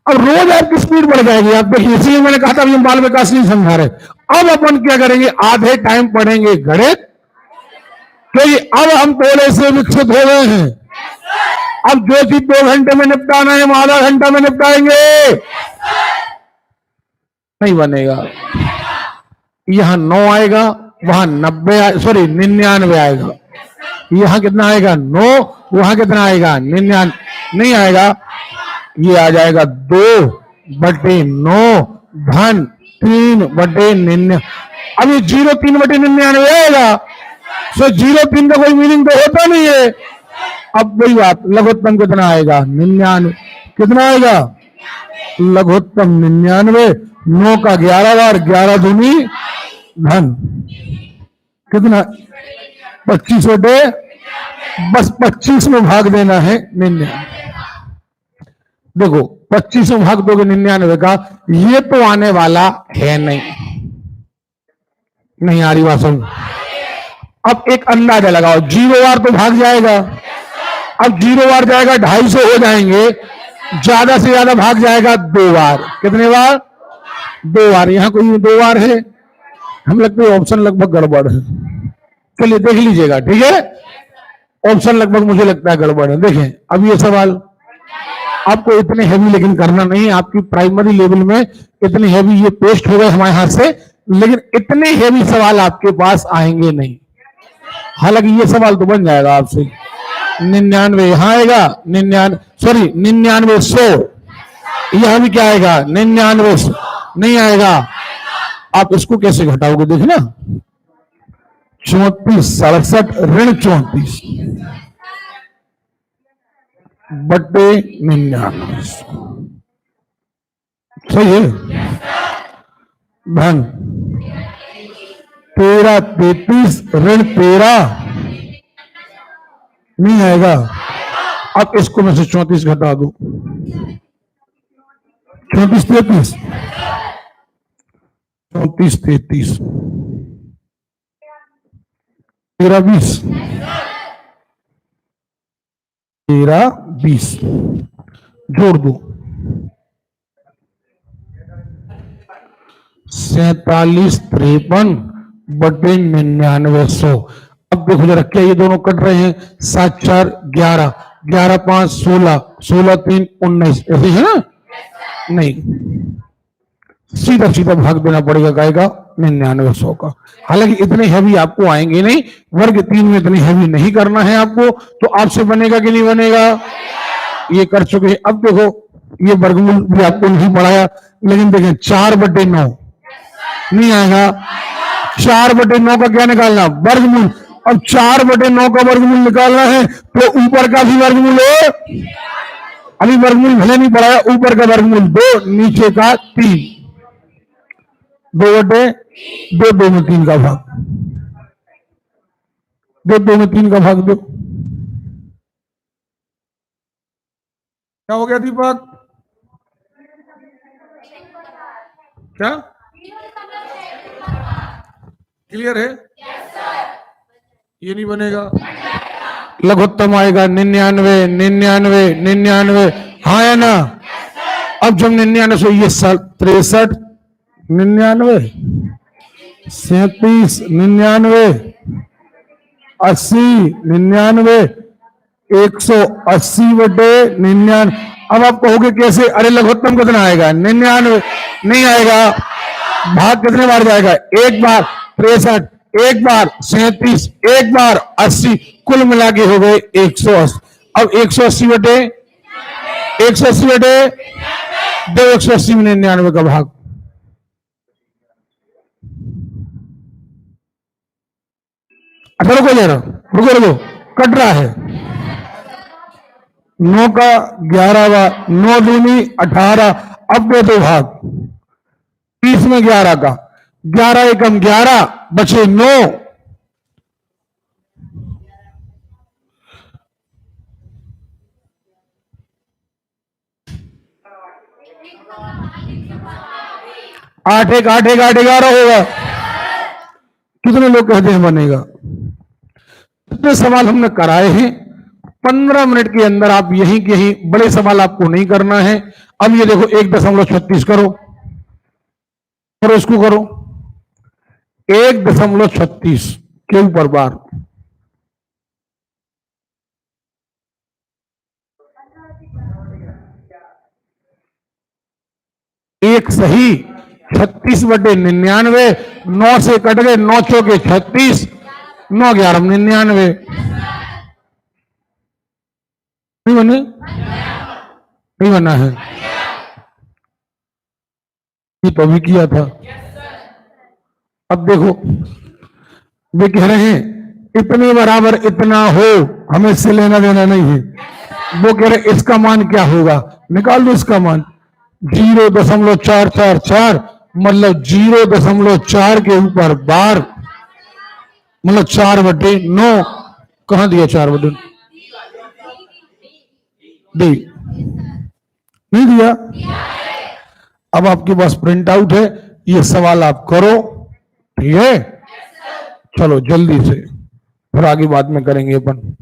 A: अब रोज आपकी स्पीड बढ़ जाएगी, आप देखिए, इसलिए मैंने कहा था हम बाल विकास नहीं समझा रहे। अब अपन क्या करेंगे, आधे टाइम पढ़ेंगे गणित, क्योंकि अब हम पहले से विकसित हो गए हैं। अब जो चीज 2 घंटे में निपटाना है हम आधा घंटा में निपटाएंगे, नहीं बनेगा। यहां 9 आएगा, वहां 90 सॉरी 99 आएगा, यहां कितना आएगा 9, वहां कितना आएगा 99, नहीं आएगा। ये आ जाएगा 2 बटे 9 धन 3 बटे 99। अब ये 0 3 बटे 99 आएगा, सो 0 3 का कोई मीनिंग तो होता नहीं है। अब वही बात, लघुत्तम कितना आएगा 99, कितना आएगा लघुत्तम 99, 9 का 11 बार, 11 दूनी धन कितना 25 बटे, बस 25 में भाग देना है 99। देखो 25 में भाग दोगे 99 का, ये तो आने वाला है नहीं, नहीं आ रही बात समझ। अब एक अंदाजा लगाओ, 0 बार तो भाग जाएगा, अब 0 बार जाएगा 250 हो जाएंगे, ज्यादा से ज्यादा भाग जाएगा 2 बार। कितने बार? 2 बार। यहां कोई 2 बार है? हम लगता है ऑप्शन लगभग गड़बड़ है। चलिए देख लीजिएगा, ठीक है। ऑप्शन लगभग मुझे लगता है गड़बड़ है। देखें अब ये सवाल आपको इतने हैवी लेकिन करना नहीं, आपकी प्राइमरी लेवल में इतने हैवी ये पेस्ट हो गए हमारे हाथ से, लेकिन इतने हैवी सवाल आपके पास आएंगे नहीं। हालांकि ये सवाल तो बन जाएगा आपसे। 99 यहां आएगा, 99 100 यहां भी क्या आएगा? 99 नहीं आएगा। आप इसको कैसे घटाओगे? देखना 34 67 ऋण 34 बट्टे 99 सही है। धन 13 33 ऋण 13 नहीं आएगा। अब इसको में से 34 घटा दो। 34 33 34 33 13 20 13 20 जोड़ दो 47 53 बटे 9900। अब देखो जरा क्या ये दोनों कट रहे हैं? 7 4 11 11 5 16 16 3 19 ऐसे है ना? नहीं, सीधा सीधा भाग देना पड़ेगा काय का? 9900 का। हालांकि इतने हैवी आपको आएंगे नहीं, वर्ग 3 में इतने हैवी नहीं करना है आपको। तो आपसे बनेगा कि नहीं बनेगा? ये कर चुके हैं। अब देखो ये वर्गमूल भी आपको नहीं पढ़ाया, लेकिन देखें 4 बटे 9 नहीं आएगा। 4 बटे 9 का क्या निकालना? वर्गमूल। अब 4 बटे 9 का वर्गमूल निकालना है तो ऊपर का भी वर्गमूल है। अभी वर्गमूल भले नहीं पढ़ाया, ऊपर का वर्गमूल 2 नीचे का 3 2 बटे 2 2 में 3 का भाग 2 2 में 3 का भाग दो। क्या हो गया दीपक? क्या क्लियर है? ये नहीं बनेगा। लघुत्तम आएगा 99 99 99 हाँ या ना? अब जब 99 से ये 63 99 37 99 80 99 180 बटे 99। अब आप कहोगे कैसे? अरे लघुत्तम कितना आएगा? 99 नहीं आएगा। भाग कितने बार जाएगा? एक बार 63 एक बार 37 एक बार 80 कुल मिला के हो गए 180। अब 180 बटे 180 बटे 180 में 99 का भाग। अच्छा रुको जरा, रुको रुको, कट रहा है। 9 का 11वां 9 दूनी 18। अब दे दो भाग 30 में 11 का 11 एकम 11 बचे 9। आठ एक 11 होगा। कितने लोग कहते हैं बनेगा? कितने सवाल हमने कराए हैं? 15 मिनट के अंदर आप यहीं के यहीं, बड़े सवाल आपको नहीं करना है। अब ये देखो 1.36 करो, करो इसको करो 1.36 के ऊपर बार। एक सही 36 बटे 99। 9 से कट गए 9 चौके 36 9 11 99। नहीं बने? नहीं बना है? ये तो अभी किया था। अब देखो वे कह रहे हैं इतने बराबर इतना हो, हमें इससे लेना देना नहीं है। वो कह रहे इसका मान क्या होगा? निकाल दो इसका मान 0.444 मतलब 0.4 के ऊपर बार मतलब 4 बटे 9। कहां दिया 4 बटे? नहीं दिया। अब आपके पास प्रिंट आउट है, ये सवाल आप करो, ठीक है? चलो जल्दी से, फिर आगे बाद में करेंगे अपन।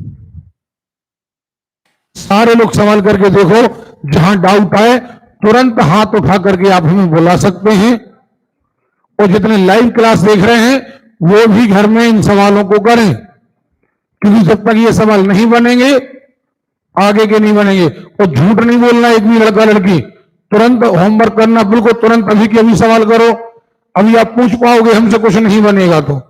A: सारे लोग सवाल करके देखो जहां डाउट आए तुरंत हाथ उठा करके आप हमें बुला सकते हैं। और जितने लाइव क्लास देख रहे हैं वो भी घर में इन सवालों को करें, क्योंकि जब तक ये सवाल नहीं बनेंगे आगे के नहीं बनेंगे। और झूठ नहीं बोलना एक भी लड़का लड़की, तुरंत होमवर्क करना, बिल्कुल तुरंत अभी के अभी सवाल करो। अभी आप पूछ पाओगे हमसे कुछ नहीं बनेगा तो।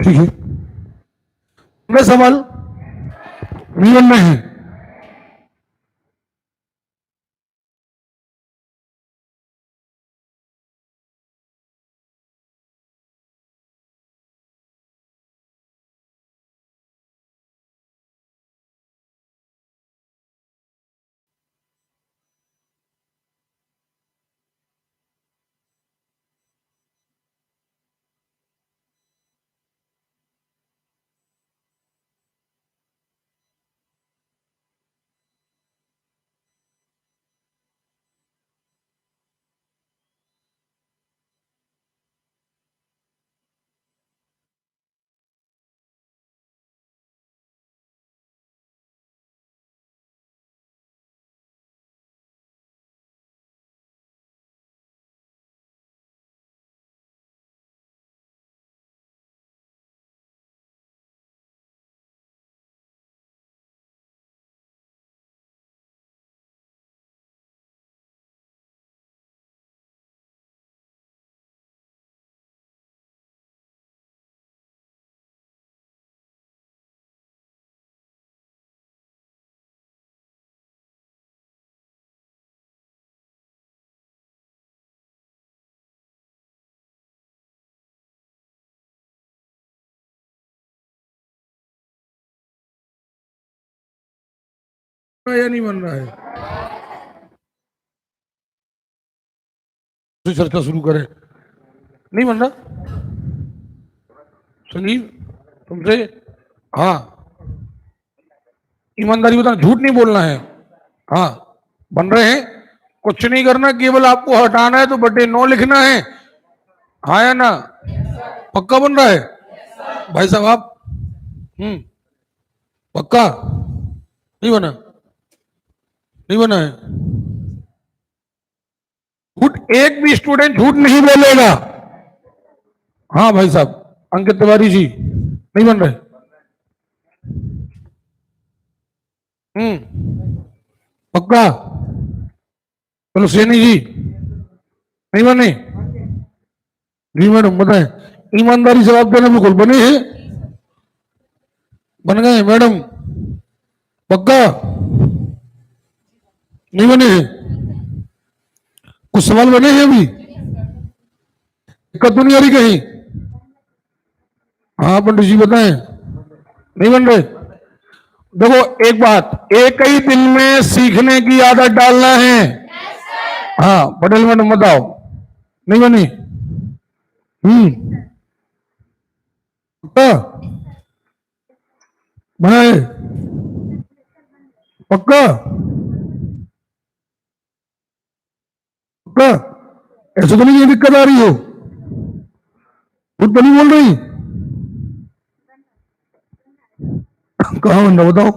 A: ठीक है, मैं सवाल नियम में है। या नहीं बन रहा है? चर्चा शुरू करें। नहीं बन रहा संजीव तुमसे? हाँ, ईमानदारी बताना, झूठ नहीं बोलना है। हाँ, बन रहे हैं, कुछ नहीं करना, केवल आपको हटाना है तो बटे 9 लिखना है। हाँ या ना? पक्का बन रहा है भाई साहब आप? पक्का नहीं बना? नहीं बना है? झूठ, एक भी स्टूडेंट झूठ नहीं बोलेगा। हाँ भाई साहब, अंकित तिवारी जी नहीं बन रहे? पक्का? चलो सैनी जी नहीं बने? जी मैडम बताएं, ईमानदारी से जवाब देना, बिल्कुल बने हैं? बन गए मैडम? पक्का नहीं बने हैं? कुछ सवाल बने हैं अभी? दिक्कत तो नहीं आ रही कहीं? हाँ पंडित जी बताएं, नहीं बन रहे? देखो एक बात, एक ही दिन में सीखने की आदत डालना है। हाँ पटेल मैडम बताओ, नहीं बनी? पक्का बनाए? पक्का? पक्का? ऐसे तो नहीं ये दिक्कत आ रही हो? खुद तो नहीं बोल रही? कहा बंदा बताओ?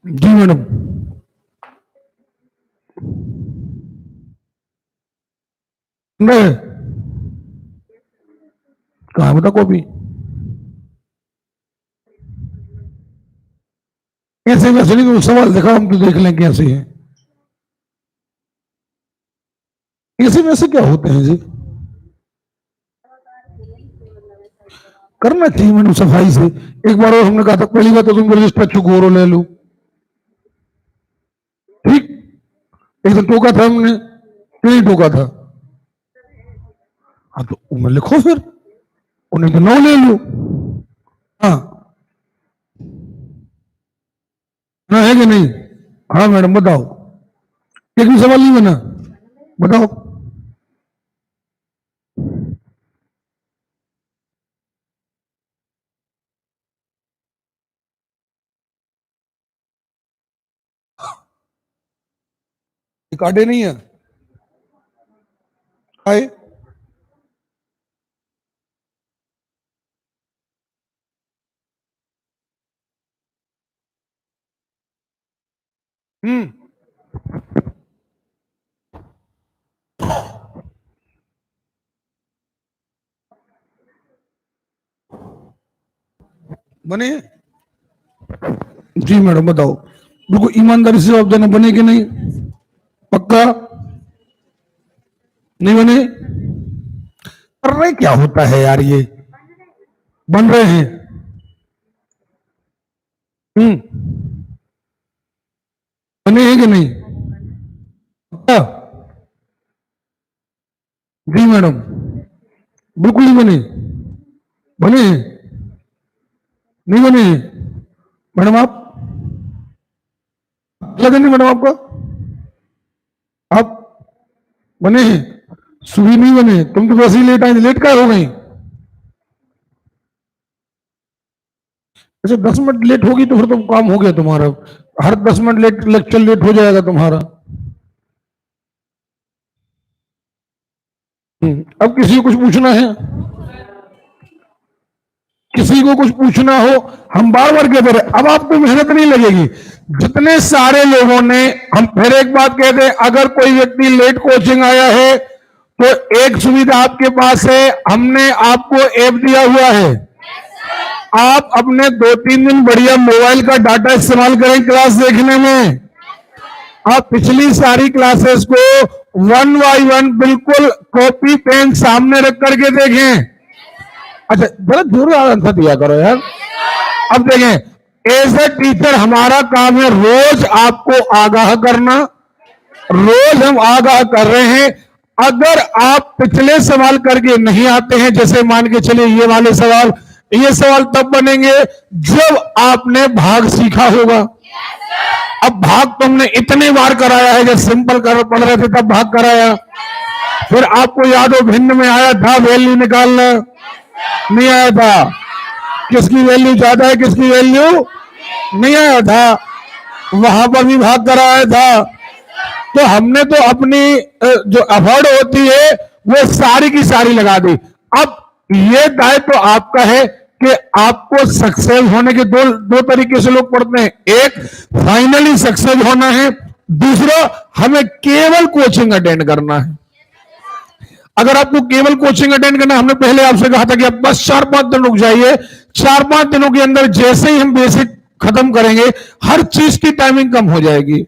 A: जी मैडम। नहीं कहा बता कॉपी? ऐसे वैसे नहीं, सवाल देखा हम तो देख लें कैसे है। ऐसे वैसे क्या होते हैं जी? करना चाहिए मैडम सफाई से। एक बार और हमने कहा था, पहली बात तो तुम बोले स्टैचू गोरो ले लो, ठीक? एक दिन टोका था हमने, नहीं टोका था? हाँ तो उम्र लिखो फिर, उन्हें तो 9 ले लो। हाँ ना, है कि नहीं? हाँ मैडम बताओ, एक भी सवाल नहीं बना? बताओ। काटे नहीं है आए? बने? जी मैडम बताओ। बिल्कुल ईमानदारी से जवाब देना, बने कि नहीं? पक्का नहीं बने? कर रहे क्या होता है यार, ये बन रहे हैं। बने हैं कि नहीं? पक्का? जी मैडम, बिल्कुल नहीं बने। बने हैं? नहीं बने हैं? मैडम आप लगे नहीं? मैडम आपका आप बने हैं? सुबह नहीं बने? तुम तो वैसे ही लेट आए, लेट क्या हो गई? अच्छा 10 मिनट लेट होगी तो फिर तो काम हो गया तुम्हारा। हर 10 मिनट लेट लेक्चर लेट हो जाएगा तुम्हारा। अब किसी को कुछ पूछना है? किसी को कुछ पूछना हो? हम बार बार कहते रहे, अब आपको मेहनत नहीं लगेगी। जितने सारे लोगों ने, हम फिर एक बात कहते हैं, अगर कोई व्यक्ति लेट कोचिंग आया है तो एक सुविधा आपके पास है, हमने आपको ऐप दिया हुआ है। आप अपने 2-3 दिन बढ़िया मोबाइल का डाटा इस्तेमाल करें क्लास देखने में। आप पिछली सारी क्लासेस को 1 बाय 1 बिल्कुल कॉपी पेन सामने रख करके देखें। अच्छा जरा जोर आंसर दिया करो यार। अब देखें, एज ए टीचर हमारा काम है रोज आपको आगाह करना। रोज हम आगाह कर रहे हैं। अगर आप पिछले सवाल करके नहीं आते हैं, जैसे मान के चलिए ये वाले सवाल, ये सवाल तब बनेंगे जब आपने भाग सीखा होगा। अब भाग तुमने इतने बार कराया है, जब सिंपल कर पढ़ रहे थे तब भाग कराया, फिर आपको याद हो भिन्न में आया था वैल्यू निकालना, नहीं आया था। किसकी वैल्यू ज्यादा है, किसकी वैल्यू नहीं आया था, वहां पर भी भाग कराया था। तो हमने तो अपनी जो अफोर्ड होती है वो सारी की सारी लगा दी। अब ये दायित्व तो आपका है कि आपको सक्सेस होने के दो तरीके से लोग पढ़ते हैं। एक फाइनली सक्सेस होना है, दूसरा हमें केवल कोचिंग अटेंड करना है। अगर आपको केवल कोचिंग अटेंड करना, हमने पहले आपसे कहा था कि आप बस 4-5 दिन रुक जाइए। 4-5 दिनों के अंदर जैसे ही हम बेसिक खत्म करेंगे, हर चीज की टाइमिंग कम हो जाएगी।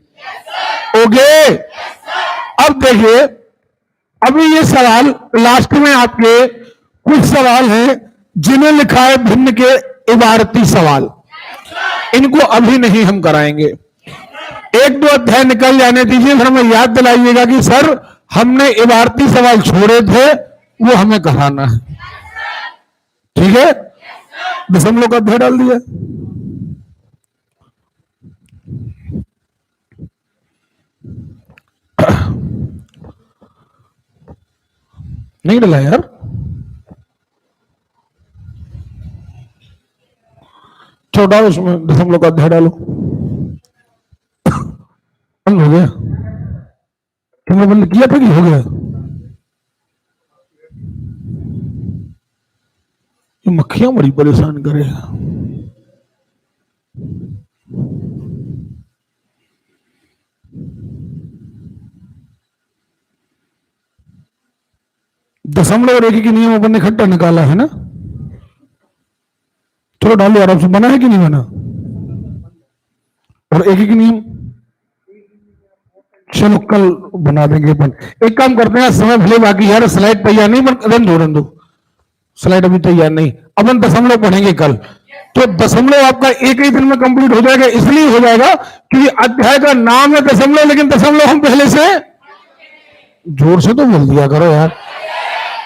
A: ओके? अब देखिए, अभी ये सवाल लास्ट में आपके कुछ सवाल हैं जिन्हें लिखा है भिन्न के इबारती सवाल। इनको अभी नहीं हम कराएंगे, 1-2 अध्याय निकल जाने दीजिए, फिर हमें याद दिलाइएगा कि सर हमने इबारती सवाल छोड़े थे, वो हमें कराना है। ठीक है? दशमलव का अध्याय डाल दिया। नहीं डाला यार, छोटा उसमें दशमलव का अध्याय डालो। बंद हो गया, तुमने बंद किया था कि हो गया? ये मक्खियां बड़ी परेशान करेगा। दशमलव और एक के नियम अपन ने इकट्ठा निकाला है ना। चलो डालो आराम से, बना है कि नहीं बना? और एक नियम चलो कल बना देंगे अपन। एक काम करते हैं, समय भले बाकी यार, स्लाइड तैयार नहीं, रन दो स्लाइड अभी तैयार नहीं, अपन दशमलव पढ़ेंगे कल। तो दशमलव आपका एक ही दिन में कंप्लीट हो जाएगा। इसलिए हो जाएगा क्योंकि अध्याय का नाम है दशमलव, लेकिन दशमलव हम पहले से, जोर से तो बोल दिया करो यार।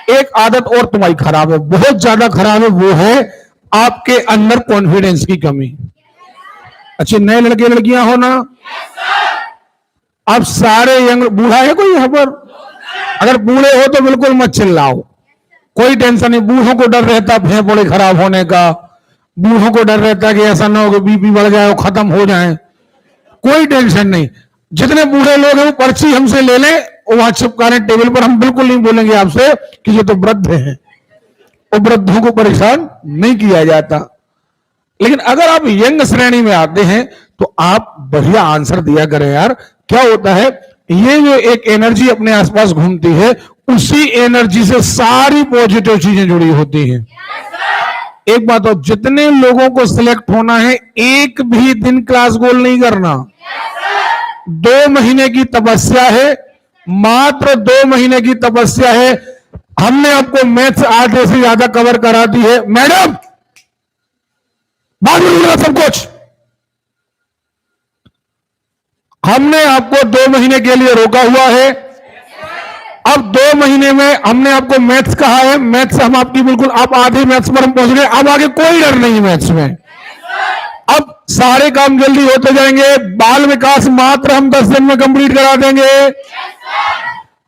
A: एक आदत और तुम्हारी खराब है, बहुत ज्यादा खराब है, वो है आपके अंदर कॉन्फिडेंस की कमी। अच्छे नए लड़के लड़कियां हो ना, आप सारे यंग, बूढ़ा है कोई यहां पर? अगर बूढ़े हो तो बिल्कुल मत चिल्लाओ, कोई टेंशन नहीं। बूढ़ों को डर रहता फेफड़े खराब होने का, बूढ़ों को डर रहता कि ऐसा ना हो कि बीपी बढ़ जाए, खत्म हो जाए, कोई टेंशन नहीं। जितने बूढ़े लोग हैं वो पर्ची हमसे ले लें, वहां चिपकाने टेबल पर। हम बिल्कुल नहीं बोलेंगे आपसे कि ये तो वृद्ध हैं, और वृद्धों को परेशान नहीं किया जाता। लेकिन अगर आप यंग श्रेणी में आते हैं तो आप बढ़िया आंसर दिया करें यार। क्या होता है, ये जो एक एनर्जी अपने आसपास घूमती है, उसी एनर्जी से सारी पॉजिटिव चीजें जुड़ी होती हैं। एक बात और, जितने लोगों को सिलेक्ट होना है एक भी दिन क्लास गोल नहीं करना। 2 महीने की तपस्या है, मात्र 2 महीने की तपस्या है। हमने आपको मैथ्स आधे से ज्यादा कवर करा दी है। मैडम बात बोलिएगा सब कुछ। हमने आपको 2 महीने के लिए रोका हुआ है। अब 2 महीने में हमने आपको मैथ्स कहा है, मैथ्स हम आपकी बिल्कुल, आप आधे मैथ्स पर हम पहुंच गए। अब आगे कोई डर नहीं मैथ्स में। अब सारे काम जल्दी होते जाएंगे। बाल विकास मात्र हम 10 दिन में कंप्लीट करा देंगे।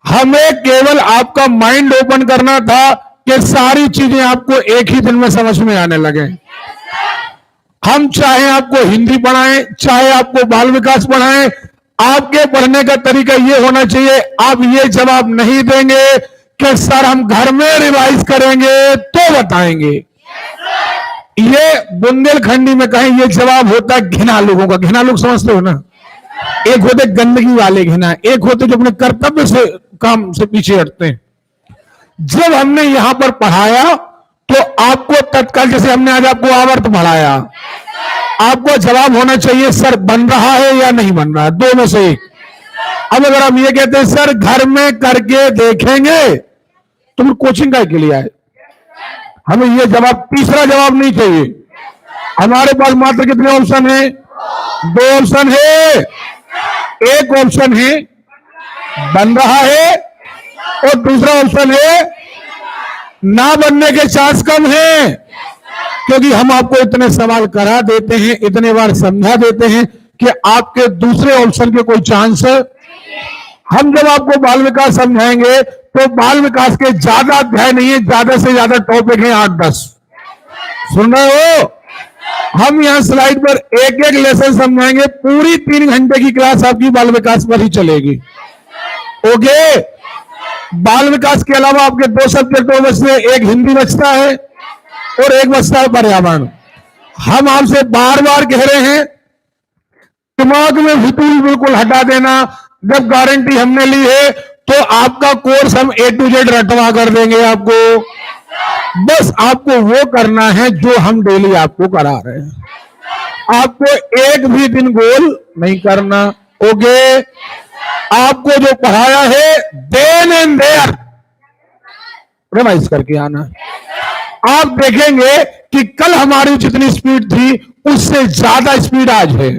A: हमें केवल आपका माइंड ओपन करना था कि सारी चीजें आपको एक ही दिन में समझ में आने लगे। हम चाहे आपको हिंदी पढ़ाएं, चाहे आपको बाल विकास पढ़ाएं, आपके पढ़ने का तरीका यह होना चाहिए। आप ये जवाब नहीं देंगे कि सर हम घर में रिवाइज करेंगे तो बताएंगे। ये बुंदेलखंडी में कहें ये जवाब होता है घिना लोगों का। घिना लोग समझते हो ना, एक होते गंदगी वाले घिना, एक होते जो अपने कर्तव्य से काम से पीछे हटते हैं। जब हमने यहां पर पढ़ाया तो आपको तत्काल, जैसे हमने आज आपको आवर्त पढ़ाया, आपको जवाब होना चाहिए सर बन रहा है या नहीं बन रहा है, 2 में से एक। अब अगर हम ये कहते हैं सर घर में करके देखेंगे, तो फिर कोचिंग का के लिए आए। हमें ये जवाब, तीसरा जवाब नहीं चाहिए। हमारे पास मात्र कितने ऑप्शन हैं? 2 ऑप्शन है। एक ऑप्शन है बन रहा है और दूसरा ऑप्शन है ना बनने के चांस कम है। क्योंकि हम आपको इतने सवाल करा देते हैं, इतने बार समझा देते हैं कि आपके दूसरे ऑप्शन के कोई चांस। हम जब आपको बाल विकास समझाएंगे तो बाल विकास के ज्यादा अध्याय नहीं है, ज्यादा से ज्यादा टॉपिक है 8-10। सुन रहे हो? हम यहां स्लाइड पर एक एक लेसन समझाएंगे। पूरी 3 घंटे की क्लास आपकी बाल विकास पर ही चलेगी। ओके? बाल विकास के अलावा आपके 2 सब्जेक्ट बचते हैं, एक हिंदी बचता है और एक बचता है पर्यावरण। हम आपसे बार बार कह रहे हैं दिमाग में फितूल बिल्कुल हटा देना। जब गारंटी हमने ली है तो आपका कोर्स हम A to Z रटवा कर देंगे आपको। बस आपको वो करना है जो हम डेली आपको करा रहे हैं। आपको एक भी दिन गोल नहीं करना। ओके? आपको जो पढ़ाया है देन एंड देयर रिवाइज करके आना। आप देखेंगे कि कल हमारी जितनी स्पीड थी उससे ज्यादा स्पीड आज है।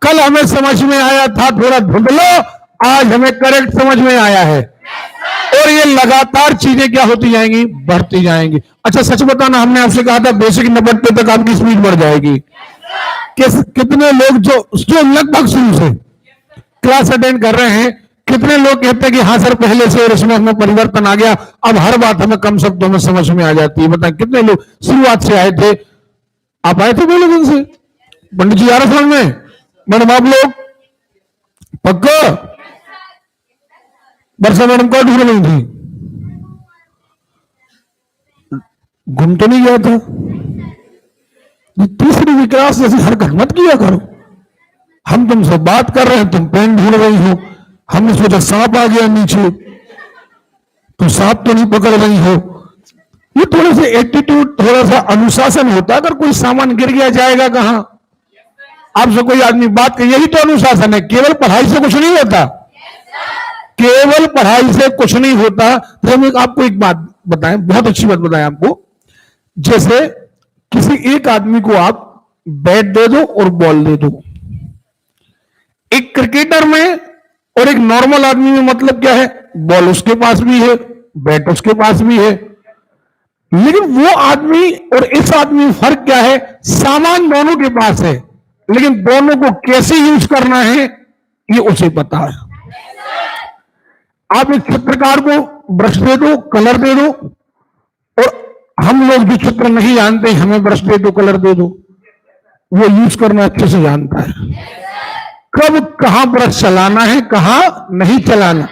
A: कल हमें समझ में आया था थोड़ा धुंधला, आज हमें करेक्ट समझ में आया है। और ये लगातार चीजें क्या होती जाएंगी? बढ़ती जाएंगी। अच्छा सच बताना, हमने आपसे कहा था बेसिक 90 तक आपकी स्पीड बढ़ जाएगी। कितने लोग जो लगभग शुरू से क्लास अटेंड कर रहे हैं, कितने लोग कहते हैं कि हाँ सर पहले से और इसमें हमें परिवर्तन आ गया, अब हर बात हमें कम शब्दों में समझ में आ जाती है? बताएं कितने लोग शुरुआत से आए थे? आप आए थे पहले दिन से? पंडित जी आ रहे समझ में? मैडम आप लोग पक्का? वर्षा मैडम को ढूंढ रही थी, घूम तो नहीं गया था? तीसरी विकास जैसी हरकत मत किया करो। हम तुमसे बात कर रहे हैं, तुम पेन ढूंढ रही हो। हमने सोचा सांप आ गया नीचे, तो सांप तो नहीं पकड़ रही हो। ये थोड़ा सा एटीट्यूड, थोड़ा सा अनुशासन होता है। अगर कोई सामान गिर गया जाएगा कहां? आपसे कोई आदमी बात कर, यही तो अनुशासन है। केवल पढ़ाई से कुछ नहीं होता, केवल पढ़ाई से कुछ नहीं होता। तो हम आपको एक बात बताएं, बहुत अच्छी बात बताएं आपको। जैसे किसी एक आदमी को आप बैट दे दो और बॉल दे दो। एक क्रिकेटर में और एक नॉर्मल आदमी में मतलब क्या है? बॉल उसके पास भी है, बैट उसके पास भी है, लेकिन वो आदमी और इस आदमी में फर्क क्या है? सामान दोनों के पास है, लेकिन दोनों को कैसे यूज करना है ये उसे पता है। आप एक चित्रकार को ब्रश दे दो, कलर दे दो, और हम लोग भी चित्र नहीं जानते, हमें ब्रश दे दो, कलर दे दो, वो यूज करना अच्छे से जानता है। कब कहां ब्रश चलाना है, कहां नहीं चलाना।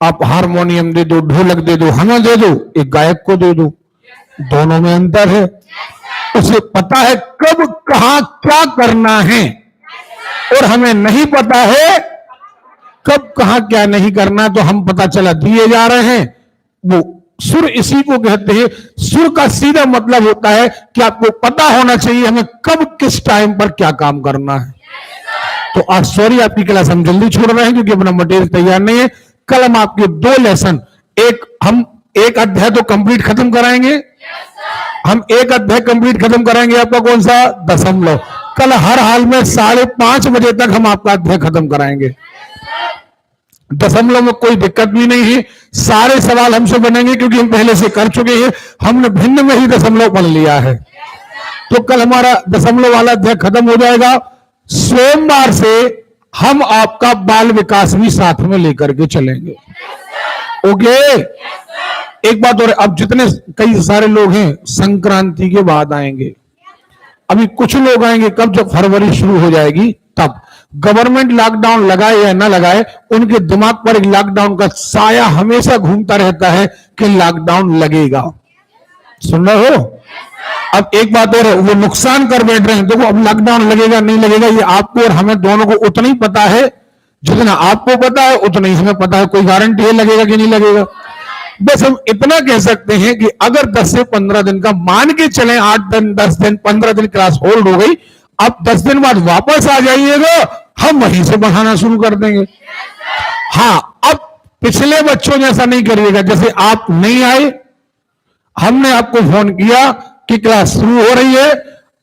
A: आप हारमोनियम दे दो, ढोलक दे दो, हमें दे दो, एक गायक को दे दो, दोनों में अंतर है। उसे पता है कब कहां क्या करना है, और हमें नहीं पता है कब कहां क्या नहीं करना। तो हम पता चला दिए जा रहे हैं, वो सुर इसी को कहते हैं। सुर का सीधा मतलब होता है कि आपको पता होना चाहिए हमें कब किस टाइम पर क्या काम करना है। तो आज सॉरी आपकी क्लास हम जल्दी छोड़ रहे हैं क्योंकि अपना मटेरियल तैयार नहीं है। कल हम आपके 2 लेसन, हम एक अध्याय तो कंप्लीट खत्म कराएंगे। हम एक अध्याय कंप्लीट खत्म कराएंगे। आपका कौन सा? दशमलव। कल हर हाल में 5:30 बजे तक हम आपका अध्याय खत्म कराएंगे। दशमलव में कोई दिक्कत भी नहीं है। सारे सवाल हमसे बनेंगे क्योंकि हम पहले से कर चुके हैं। हमने भिन्न में ही दशमलव पढ़ लिया है। तो कल हमारा दशमलव वाला अध्याय खत्म हो जाएगा। सोमवार से हम आपका बाल विकास भी साथ में लेकर के चलेंगे। ओके? एक बात और, अब जितने कई सारे लोग हैं संक्रांति के बाद आएंगे। अभी कुछ लोग आएंगे कब? जब फरवरी शुरू हो जाएगी तब। गवर्नमेंट लॉकडाउन लगाए या ना लगाए, उनके दिमाग पर एक लॉकडाउन का साया हमेशा घूमता रहता है कि लॉकडाउन लगेगा। सुन रहे हो? अब एक बात और है, वो नुकसान कर बैठ रहे हैं। देखो अब लॉकडाउन लगेगा नहीं लगेगा ये आपको और हमें दोनों को उतना ही पता है जितना आपको पता है उतना ही हमें पता है। कोई गारंटी है लगेगा कि नहीं लगेगा? बस हम इतना कह सकते हैं कि अगर 10 से 15 दिन का मान के चलें, 8 दिन 10 दिन 15 दिन क्लास होल्ड हो गई, अब 10 दिन बाद वापस आ जाइएगा, हम वहीं से बढ़ाना शुरू कर देंगे। हाँ, अब पिछले बच्चों जैसा नहीं करिएगा। जैसे आप नहीं आए, हमने आपको फोन किया कि क्लास शुरू हो रही है,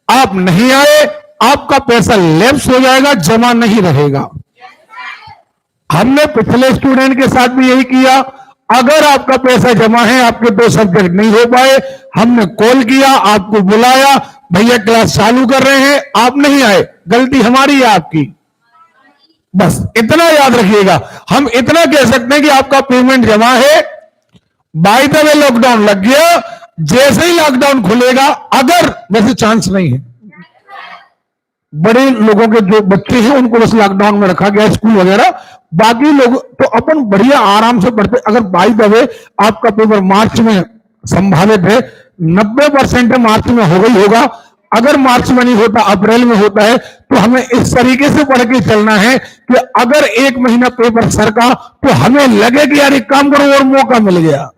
A: आप नहीं आए, आपका पैसा लैप्स हो जाएगा, जमा नहीं रहेगा। हमने पिछले स्टूडेंट के साथ भी यही किया। अगर आपका पैसा जमा है, आपके 2 सब्जेक्ट नहीं हो पाए, हमने कॉल किया, आपको बुलाया, भैया क्लास चालू कर रहे हैं, आप नहीं आए, गलती हमारी है आपकी। बस इतना याद रखिएगा। हम इतना कह सकते हैं कि आपका पेमेंट जमा है। बाय द वे लॉकडाउन लग गया, जैसे ही लॉकडाउन खुलेगा, अगर वैसे चांस नहीं है, बड़े लोगों के जो बच्चे हैं उनको बस लॉकडाउन में रखा गया, स्कूल वगैरह, बाकी लोग तो अपन बढ़िया आराम से पढ़ते। अगर बाय द वे आपका पेपर मार्च में संभावित है, 90% मार्च में हो गई होगा। अगर मार्च में नहीं होता, अप्रैल में होता है, तो हमें इस तरीके से पढ़ के चलना है कि अगर 1 महीना पेपर सरका तो हमें लगे कि यार एक काम करो और मौका मिल गया।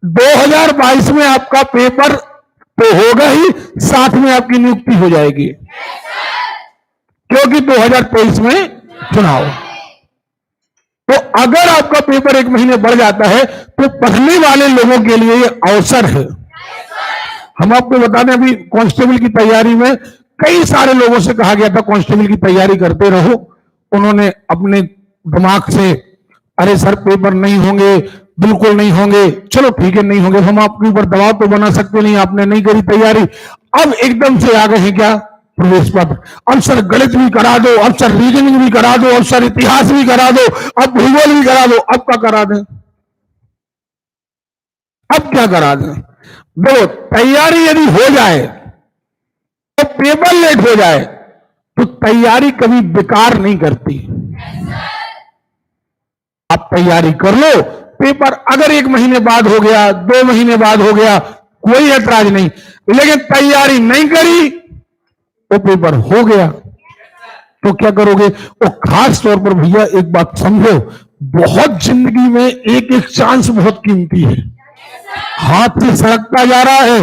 A: 2022 में आपका पेपर तो होगा ही, साथ में आपकी नियुक्ति हो जाएगी, क्योंकि 2023 में चुनाव। तो अगर आपका पेपर 1 महीने बढ़ जाता है तो पढ़ने वाले लोगों के लिए ये अवसर है। हम आपको बता दें, अभी कांस्टेबल की तैयारी में कई सारे लोगों से कहा गया था कांस्टेबल की तैयारी करते रहो। उन्होंने अपने दिमाग से, अरे सर पेपर नहीं होंगे, बिल्कुल नहीं होंगे, चलो ठीक है नहीं होंगे, हम आपके ऊपर दबाव तो बना सकते नहीं, आपने नहीं करी तैयारी। अब एकदम से आ गए हैं क्या? प्रवेश पत्र। अब सर गणित भी करा दो, अब सर रीजनिंग भी करा दो, अब सर इतिहास भी करा दो, अब भूगोल भी करा दो। अब क्या करा दें? अब क्या करा दें? देखो, तैयारी यदि हो जाए तो पेपर लेट हो जाए तो तैयारी कभी बेकार नहीं करती। आप तैयारी कर लो, पेपर अगर 1 महीने बाद हो गया, 2 महीने बाद हो गया, कोई ऐतराज नहीं, लेकिन तैयारी नहीं करी तो पेपर हो गया तो क्या करोगे? और खास तौर पर भैया एक बात समझो, बहुत जिंदगी में एक एक चांस बहुत कीमती है, हाथ से सड़कता जा रहा है।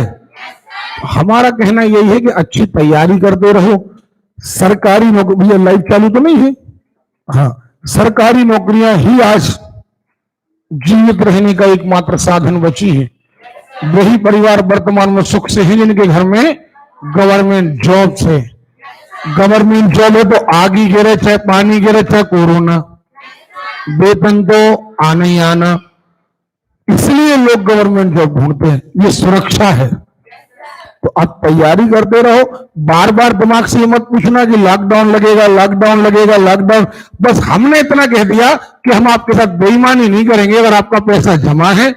A: हमारा कहना यही है कि अच्छी तैयारी करते रहो। सरकारी नौकरी, भैया लाइफ चालू तो नहीं है? हाँ, सरकारी नौकरियां ही आज जीवित रहने का एकमात्र साधन बची है। वही परिवार वर्तमान में सुख से है जिनके घर में गवर्नमेंट जॉब से। गवर्नमेंट जॉब है तो आग ही गिरे, चाहे पानी गिरे, चाहे कोरोना, वेतन तो आना ही आना। इसलिए लोग गवर्नमेंट जॉब ढूंढते हैं, ये सुरक्षा है। तो आप तैयारी करते रहो। बार बार दिमाग से मत पूछना कि लॉकडाउन लगेगा, लॉकडाउन लगेगा, लॉकडाउन। बस हमने इतना कह दिया कि हम आपके साथ बेईमानी नहीं करेंगे। अगर आपका पैसा जमा है,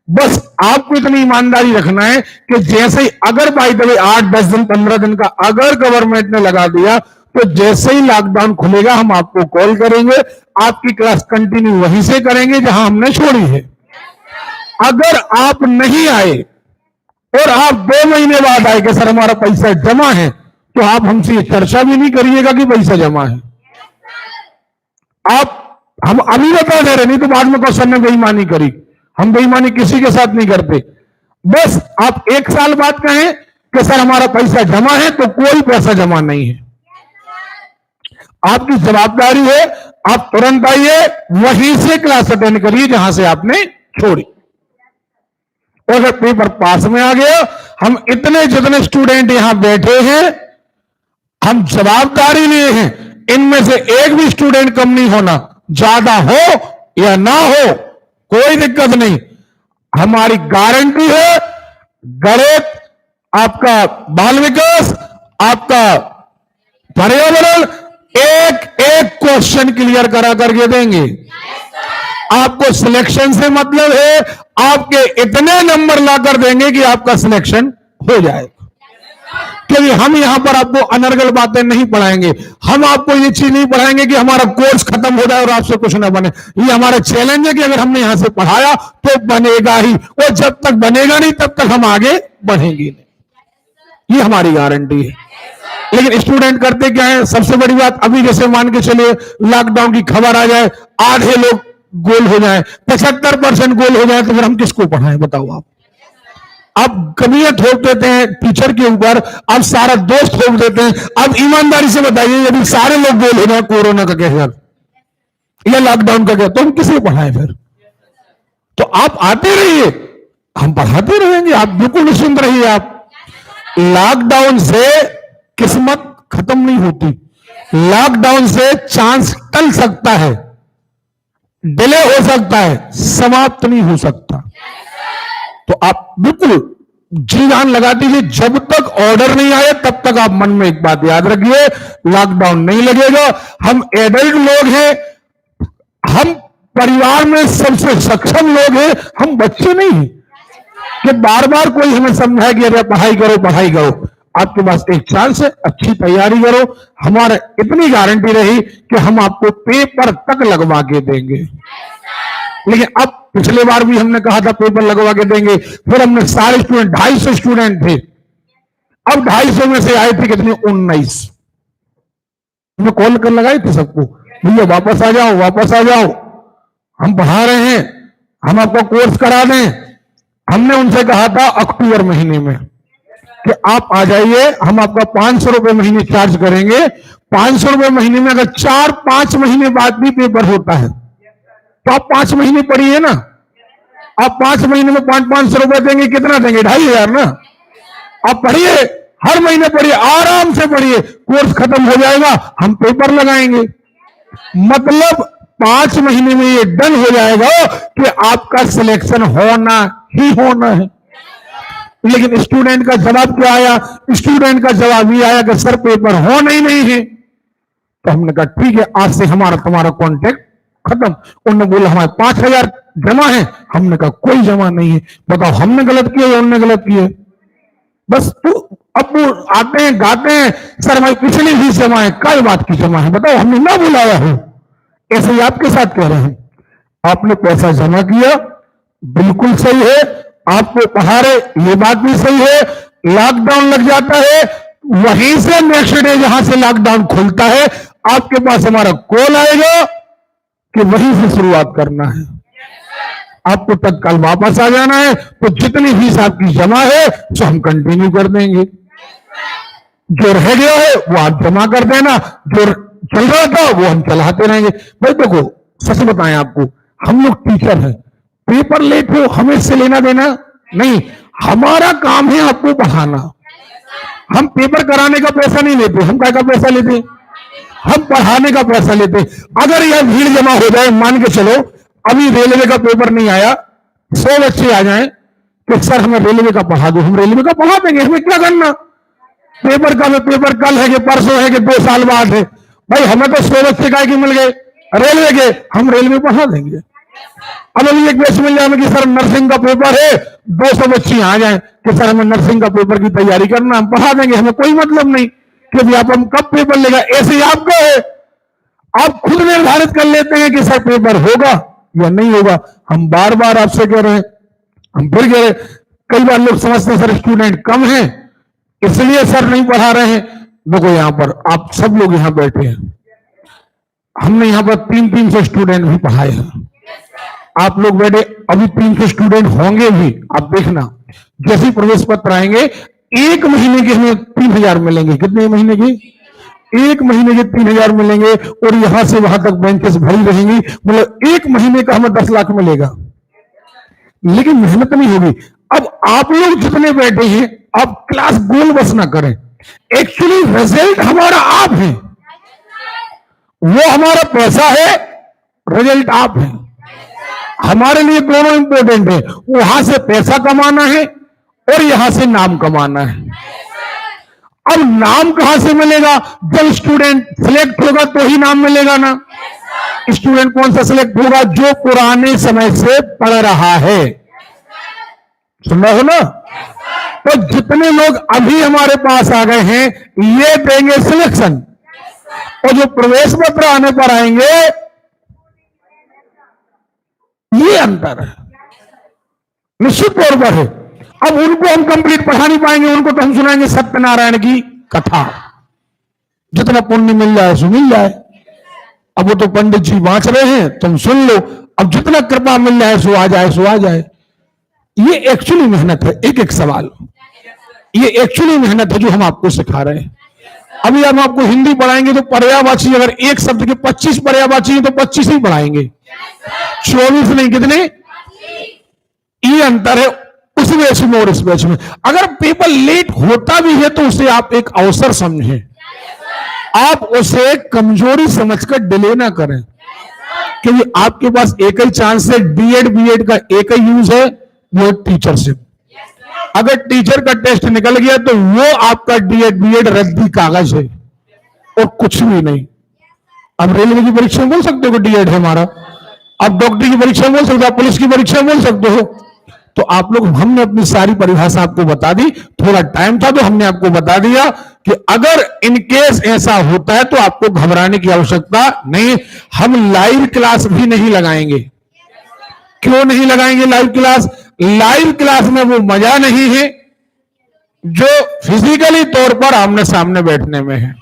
A: बस आपको इतनी ईमानदारी रखना है कि जैसे ही, अगर बाई द वे 8, 10 दिन, 15 दिन का अगर गवर्नमेंट ने लगा दिया, तो जैसे ही लॉकडाउन खुलेगा हम आपको कॉल करेंगे, आपकी क्लास कंटिन्यू वहीं से करेंगे जहां हमने छोड़ी है। अगर आप नहीं आए और आप 2 महीने बाद आए कि सर हमारा पैसा जमा है, तो आप हमसे ये चर्चा भी नहीं करिएगा कि पैसा जमा है। आप, हम अभी बता दे रहे, नहीं तो बाद में क्वेश्चन ने बेईमानी करी। हम बेईमानी किसी के साथ नहीं करते। बस आप एक साल बाद कहें कि सर हमारा पैसा जमा है, तो कोई पैसा जमा नहीं है। आपकी जवाबदारी है, आप तुरंत आइए, वहीं से क्लास अटेंड करिए जहां से आपने छोड़ी। और अगर पेपर पास में आ गया, हम इतने जितने स्टूडेंट यहां बैठे हैं, हम जवाबदारी लिए हैं, इनमें से एक भी स्टूडेंट कम नहीं होना, ज्यादा हो या ना हो कोई दिक्कत नहीं। हमारी गारंटी है, गणित, आपका बाल विकास, आपका पर्यावरण, एक एक क्वेश्चन क्लियर करा करके देंगे। आपको सिलेक्शन से मतलब है, आपके इतने नंबर लाकर देंगे कि आपका सिलेक्शन हो जाएगा। क्योंकि हम यहां पर आपको अनर्गल बातें नहीं पढ़ाएंगे। हम आपको ये चीज नहीं पढ़ाएंगे कि हमारा कोर्स खत्म हो जाए और आपसे कुछ ना बने। ये हमारा चैलेंज है कि अगर हमने यहां से पढ़ाया तो बनेगा ही, और जब तक बनेगा नहीं तब तक हम आगे बढ़ेंगे नहीं। ये हमारी गारंटी है। लेकिन स्टूडेंट करते क्या है, सबसे बड़ी बात, अभी जैसे मान के चलिए लॉकडाउन की खबर आ जाए, आधे लोग गोल हो जाए, 75% गोल हो जाए, तो फिर हम किसको पढ़ाएं बताओ आप। अब कमियां थोप देते हैं टीचर के ऊपर, अब सारा दोष थोप देते हैं। अब ईमानदारी से बताइए, यदि सारे लोग गोल हो जाए कोरोना का कहकर या लॉकडाउन का कहकर, तो हम किसे पढ़ाएं फिर? तो आप आते रहिए, हम पढ़ाते रहेंगे, आप बिल्कुल निश्चिंत रहिए। आप लॉकडाउन से किस्मत खत्म नहीं होती, लॉकडाउन से चांस टल सकता है, डिले हो सकता है, समाप्त नहीं हो सकता। तो आप बिल्कुल जी जान लगा दीजिए, जब तक ऑर्डर नहीं आए तब तक आप मन में एक बात याद रखिए, लॉकडाउन नहीं लगेगा। हम एडल्ट लोग हैं, हम परिवार में सबसे सक्षम लोग हैं, हम बच्चे नहीं हैं कि बार बार कोई हमें समझाए कि अरे पढ़ाई करो पढ़ाई करो। आपके पास एक चांस है, अच्छी तैयारी करो। हमारा इतनी गारंटी रही कि हम आपको पेपर तक लगवा के देंगे। लेकिन अब पिछले बार भी हमने कहा था पेपर लगवा के देंगे, फिर हमने सारे स्टूडेंट 250 स्टूडेंट थे, अब 250 में से आए थे कितने 19। हमने कॉल कर लगाए थे सबको, भैया वापस आ जाओ वापस आ जाओ, हम पढ़ा रहे हैं, हम आपका कोर्स करा दें। हमने उनसे कहा था अक्टूबर महीने में कि आप आ जाइए, हम आपका 500 रुपए महीने चार्ज करेंगे। 500 रुपए महीने में अगर 4-5 महीने बाद भी पेपर होता है तो आप 5 महीने पढ़िए ना। आप 5 महीने में 500 रुपए देंगे, कितना देंगे? 2500 ना। आप पढ़िए, हर महीने पढ़िए, आराम से पढ़िए, कोर्स खत्म हो जाएगा, हम पेपर लगाएंगे। मतलब 5 महीने में ये डन हो जाएगा कि आपका सिलेक्शन होना ही होना है। लेकिन स्टूडेंट का जवाब क्या आया? स्टूडेंट का जवाब ये आया कि सर पेपर होना ही नहीं है। तो हमने कहा ठीक है, आज से हमारा तुम्हारा कॉन्ट्रैक्ट खत्म। उन्होंने बोला हमारे 5000 जमा है। हमने कहा कोई जमा नहीं है। बताओ हमने गलत किया या उन्होंने गलत किया? बस तो अब वो आते हैं गाते हैं, सर हमारी पिछली फीस जमा है। कई बात की जमा है बताओ, हमने ना बुलाया है। ऐसे ही आपके साथ कह रहे हैं, आपने पैसा जमा किया, बिल्कुल सही है, आपको पढ़ा रहे, ये बात भी सही है। लॉकडाउन लग जाता है, वहीं से नेक्स्ट डे जहां से लॉकडाउन खुलता है, आपके पास हमारा कॉल आएगा कि वहीं से शुरुआत करना है, आपको तत्काल वापस आ जाना है। तो जितनी फीस आपकी जमा है तो हम कंटिन्यू कर देंगे, जो रह गया है वो आप जमा कर देना, जो चल रहा था वो हम चलाते रहेंगे। भाई देखो सच बताएं आपको, हम लोग टीचर हैं, पेपर लेट हो हमें इससे लेना देना नहीं, हमारा काम है आपको पढ़ाना। हम पेपर कराने का पैसा नहीं लेते, हम क्या का पैसा लेते? हम पढ़ाने का पैसा लेते। अगर यह भीड़ जमा हो जाए, मान के चलो अभी रेलवे का पेपर नहीं आया, 100 बच्चे आ जाएं तो सर हमें रेलवे का पढ़ा दो, हम रेलवे का पढ़ा देंगे, हमें क्या करना? पेपर का पेपर कल है कि परसों है कि 2 साल बाद है, भाई हमें तो 100 बच्चे काय के मिल गए रेलवे के, हम रेलवे पढ़ा देंगे। अब अभी एक बैच मिल जाए कि सर नर्सिंग का पेपर है, 200 बच्चे आ जाए कि सर हमें नर्सिंग का पेपर की तैयारी करना, हम पढ़ा देंगे, हमें कोई मतलब नहीं कि आप हम कब पेपर लेगा। ऐसे ही आपका है, आप खुद निर्धारित कर लेते हैं कि सर पेपर होगा या नहीं होगा। हम बार बार आपसे कह रहे हैं, हम फिर कह रहे हैं, कई बार लोग समझते हैं सर स्टूडेंट कम है इसलिए सर नहीं पढ़ा रहे हैं। देखो यहां पर आप सब लोग यहां बैठे हैं, हमने यहां पर 300 स्टूडेंट भी पढ़ाए हैं, आप लोग बैठे, अभी 300 स्टूडेंट होंगे भी, आप देखना जैसे ही प्रवेश पत्र आएंगे, एक महीने के हमें 3000 मिलेंगे। कितने महीने की? एक महीने के 3000 मिलेंगे, और यहां से वहां तक बेंचेस भरी रहेंगी, मतलब एक महीने का हमें 10 लाख मिलेगा, लेकिन मेहनत नहीं होगी। अब आप लोग जितने बैठे हैं, आप क्लास गोल बस ना करें, एक्चुअली रिजल्ट हमारा आप है, वो हमारा पैसा है, रिजल्ट आप है। हमारे लिए दोनों इंपॉर्टेंट है, वहां से पैसा कमाना है और यहां से नाम कमाना है। अब नाम कहां से मिलेगा? जब स्टूडेंट सिलेक्ट होगा तो ही नाम मिलेगा ना। स्टूडेंट कौन सा सिलेक्ट होगा? जो पुराने समय से पढ़ रहा है। सुन रहे हो ना? तो जितने लोग अभी हमारे पास आ गए हैं, ये देंगे सिलेक्शन, और जो प्रवेश पत्र आने पर आएंगे, ये अंतर है, निश्चित तौर पर है। अब उनको हम कंप्लीट पढ़ा नहीं पाएंगे, उनको तो हम सुनाएंगे सत्यनारायण की कथा, जितना पुण्य मिल जाए सो मिल जाए। अब वो तो पंडित जी बांच रहे हैं, तुम सुन लो, अब जितना कृपा मिल जाए सो आ जाए, सो आ जाए। ये एक्चुअली मेहनत है, एक एक सवाल, ये एक्चुअली मेहनत है जो हम आपको सिखा रहे हैं। अभी हम आपको हिंदी पढ़ाएंगे तो पर्यायवाची, अगर एक शब्द के 25 पर्यायवाची है तो 25 ही पढ़ाएंगे, 24 नहीं, कितने? ये अंतर है उस बैच में और इस बैच में। अगर पेपर लेट होता भी है तो उसे आप एक अवसर समझें, आप उसे कमजोरी समझकर डिले ना करें, क्योंकि आपके पास एक ही चांस है, डीएड बीएड का एक ही यूज है, वो टीचरशिप। अगर टीचर का टेस्ट निकल गया तो वो आपका डीएड बीएड रद्दी कागज है और कुछ भी नहीं। अब रेलवे की परीक्षा में बोल सकते हो डीएड है हमारा, अब डॉक्टरी की परीक्षा में बोल सकते हो, पुलिस की परीक्षा में बोल सकते हो। तो आप लोग, हमने अपनी सारी परिभाषा आपको बता दी, थोड़ा टाइम था तो हमने आपको बता दिया कि अगर इनकेस ऐसा होता है तो आपको घबराने की आवश्यकता नहीं। हम लाइव क्लास भी नहीं लगाएंगे। क्यों नहीं लगाएंगे लाइव क्लास? लाइव क्लास में वो मजा नहीं है जो फिजिकली तौर पर आमने सामने बैठने में है।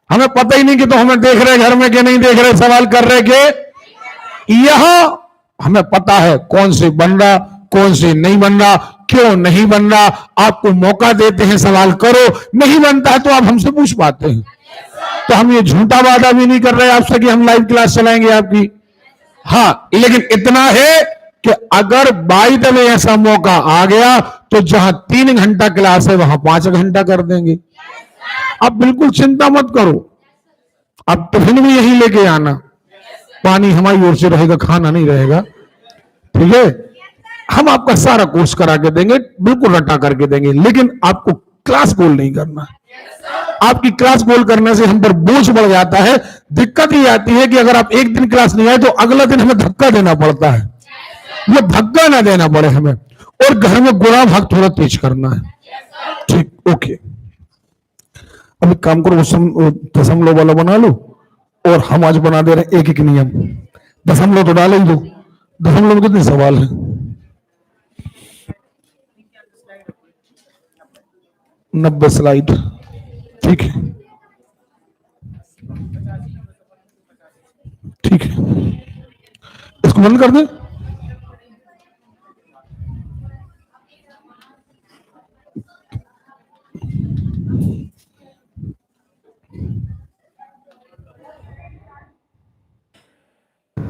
A: हमें पता ही नहीं कि तो हमें देख रहे घर में कि नहीं देख रहे, सवाल कर रहे कि यहां हमें पता है कौन से बन रहा, कौन से नहीं बन रहा, क्यों नहीं बन रहा। आपको मौका देते हैं, सवाल करो, नहीं बनता है तो आप हमसे पूछ पाते हैं। तो हम ये झूठा वादा भी नहीं कर रहे आपसे कि हम लाइव क्लास चलाएंगे आपकी। हाँ, लेकिन इतना है कि अगर बाई द वे ऐसा मौका आ गया तो जहां 3 घंटा क्लास है वहां 5 घंटा कर देंगे। आप बिल्कुल चिंता मत करो, आप टिफिन भी यही लेके आना, पानी हमारी ओर से रहेगा, खाना नहीं रहेगा, ठीक है? हम आपका सारा कोर्स करा के देंगे, बिल्कुल रटा करके देंगे, लेकिन आपको क्लास गोल नहीं करना। आपकी क्लास गोल करने से हम पर बोझ बढ़ जाता है। दिक्कत ये आती है कि अगर आप एक दिन क्लास नहीं आए तो अगला दिन हमें धक्का देना पड़ता है। ये धक्का ना देना पड़े हमें, और घर में गुणा भाग थोड़ा तेज करना है। ठीक, ओके। अब एक काम करो, दशमलव वाला बना लो, और हम आज बना दे रहे हैं एक एक नियम। दशमलव तो डाल ही दो। दशमलव में कितने सवाल हैं? 90 स्लाइड, ठीक है, ठीक है, इसको बंद कर दे।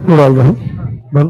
A: डाल रहा हूं,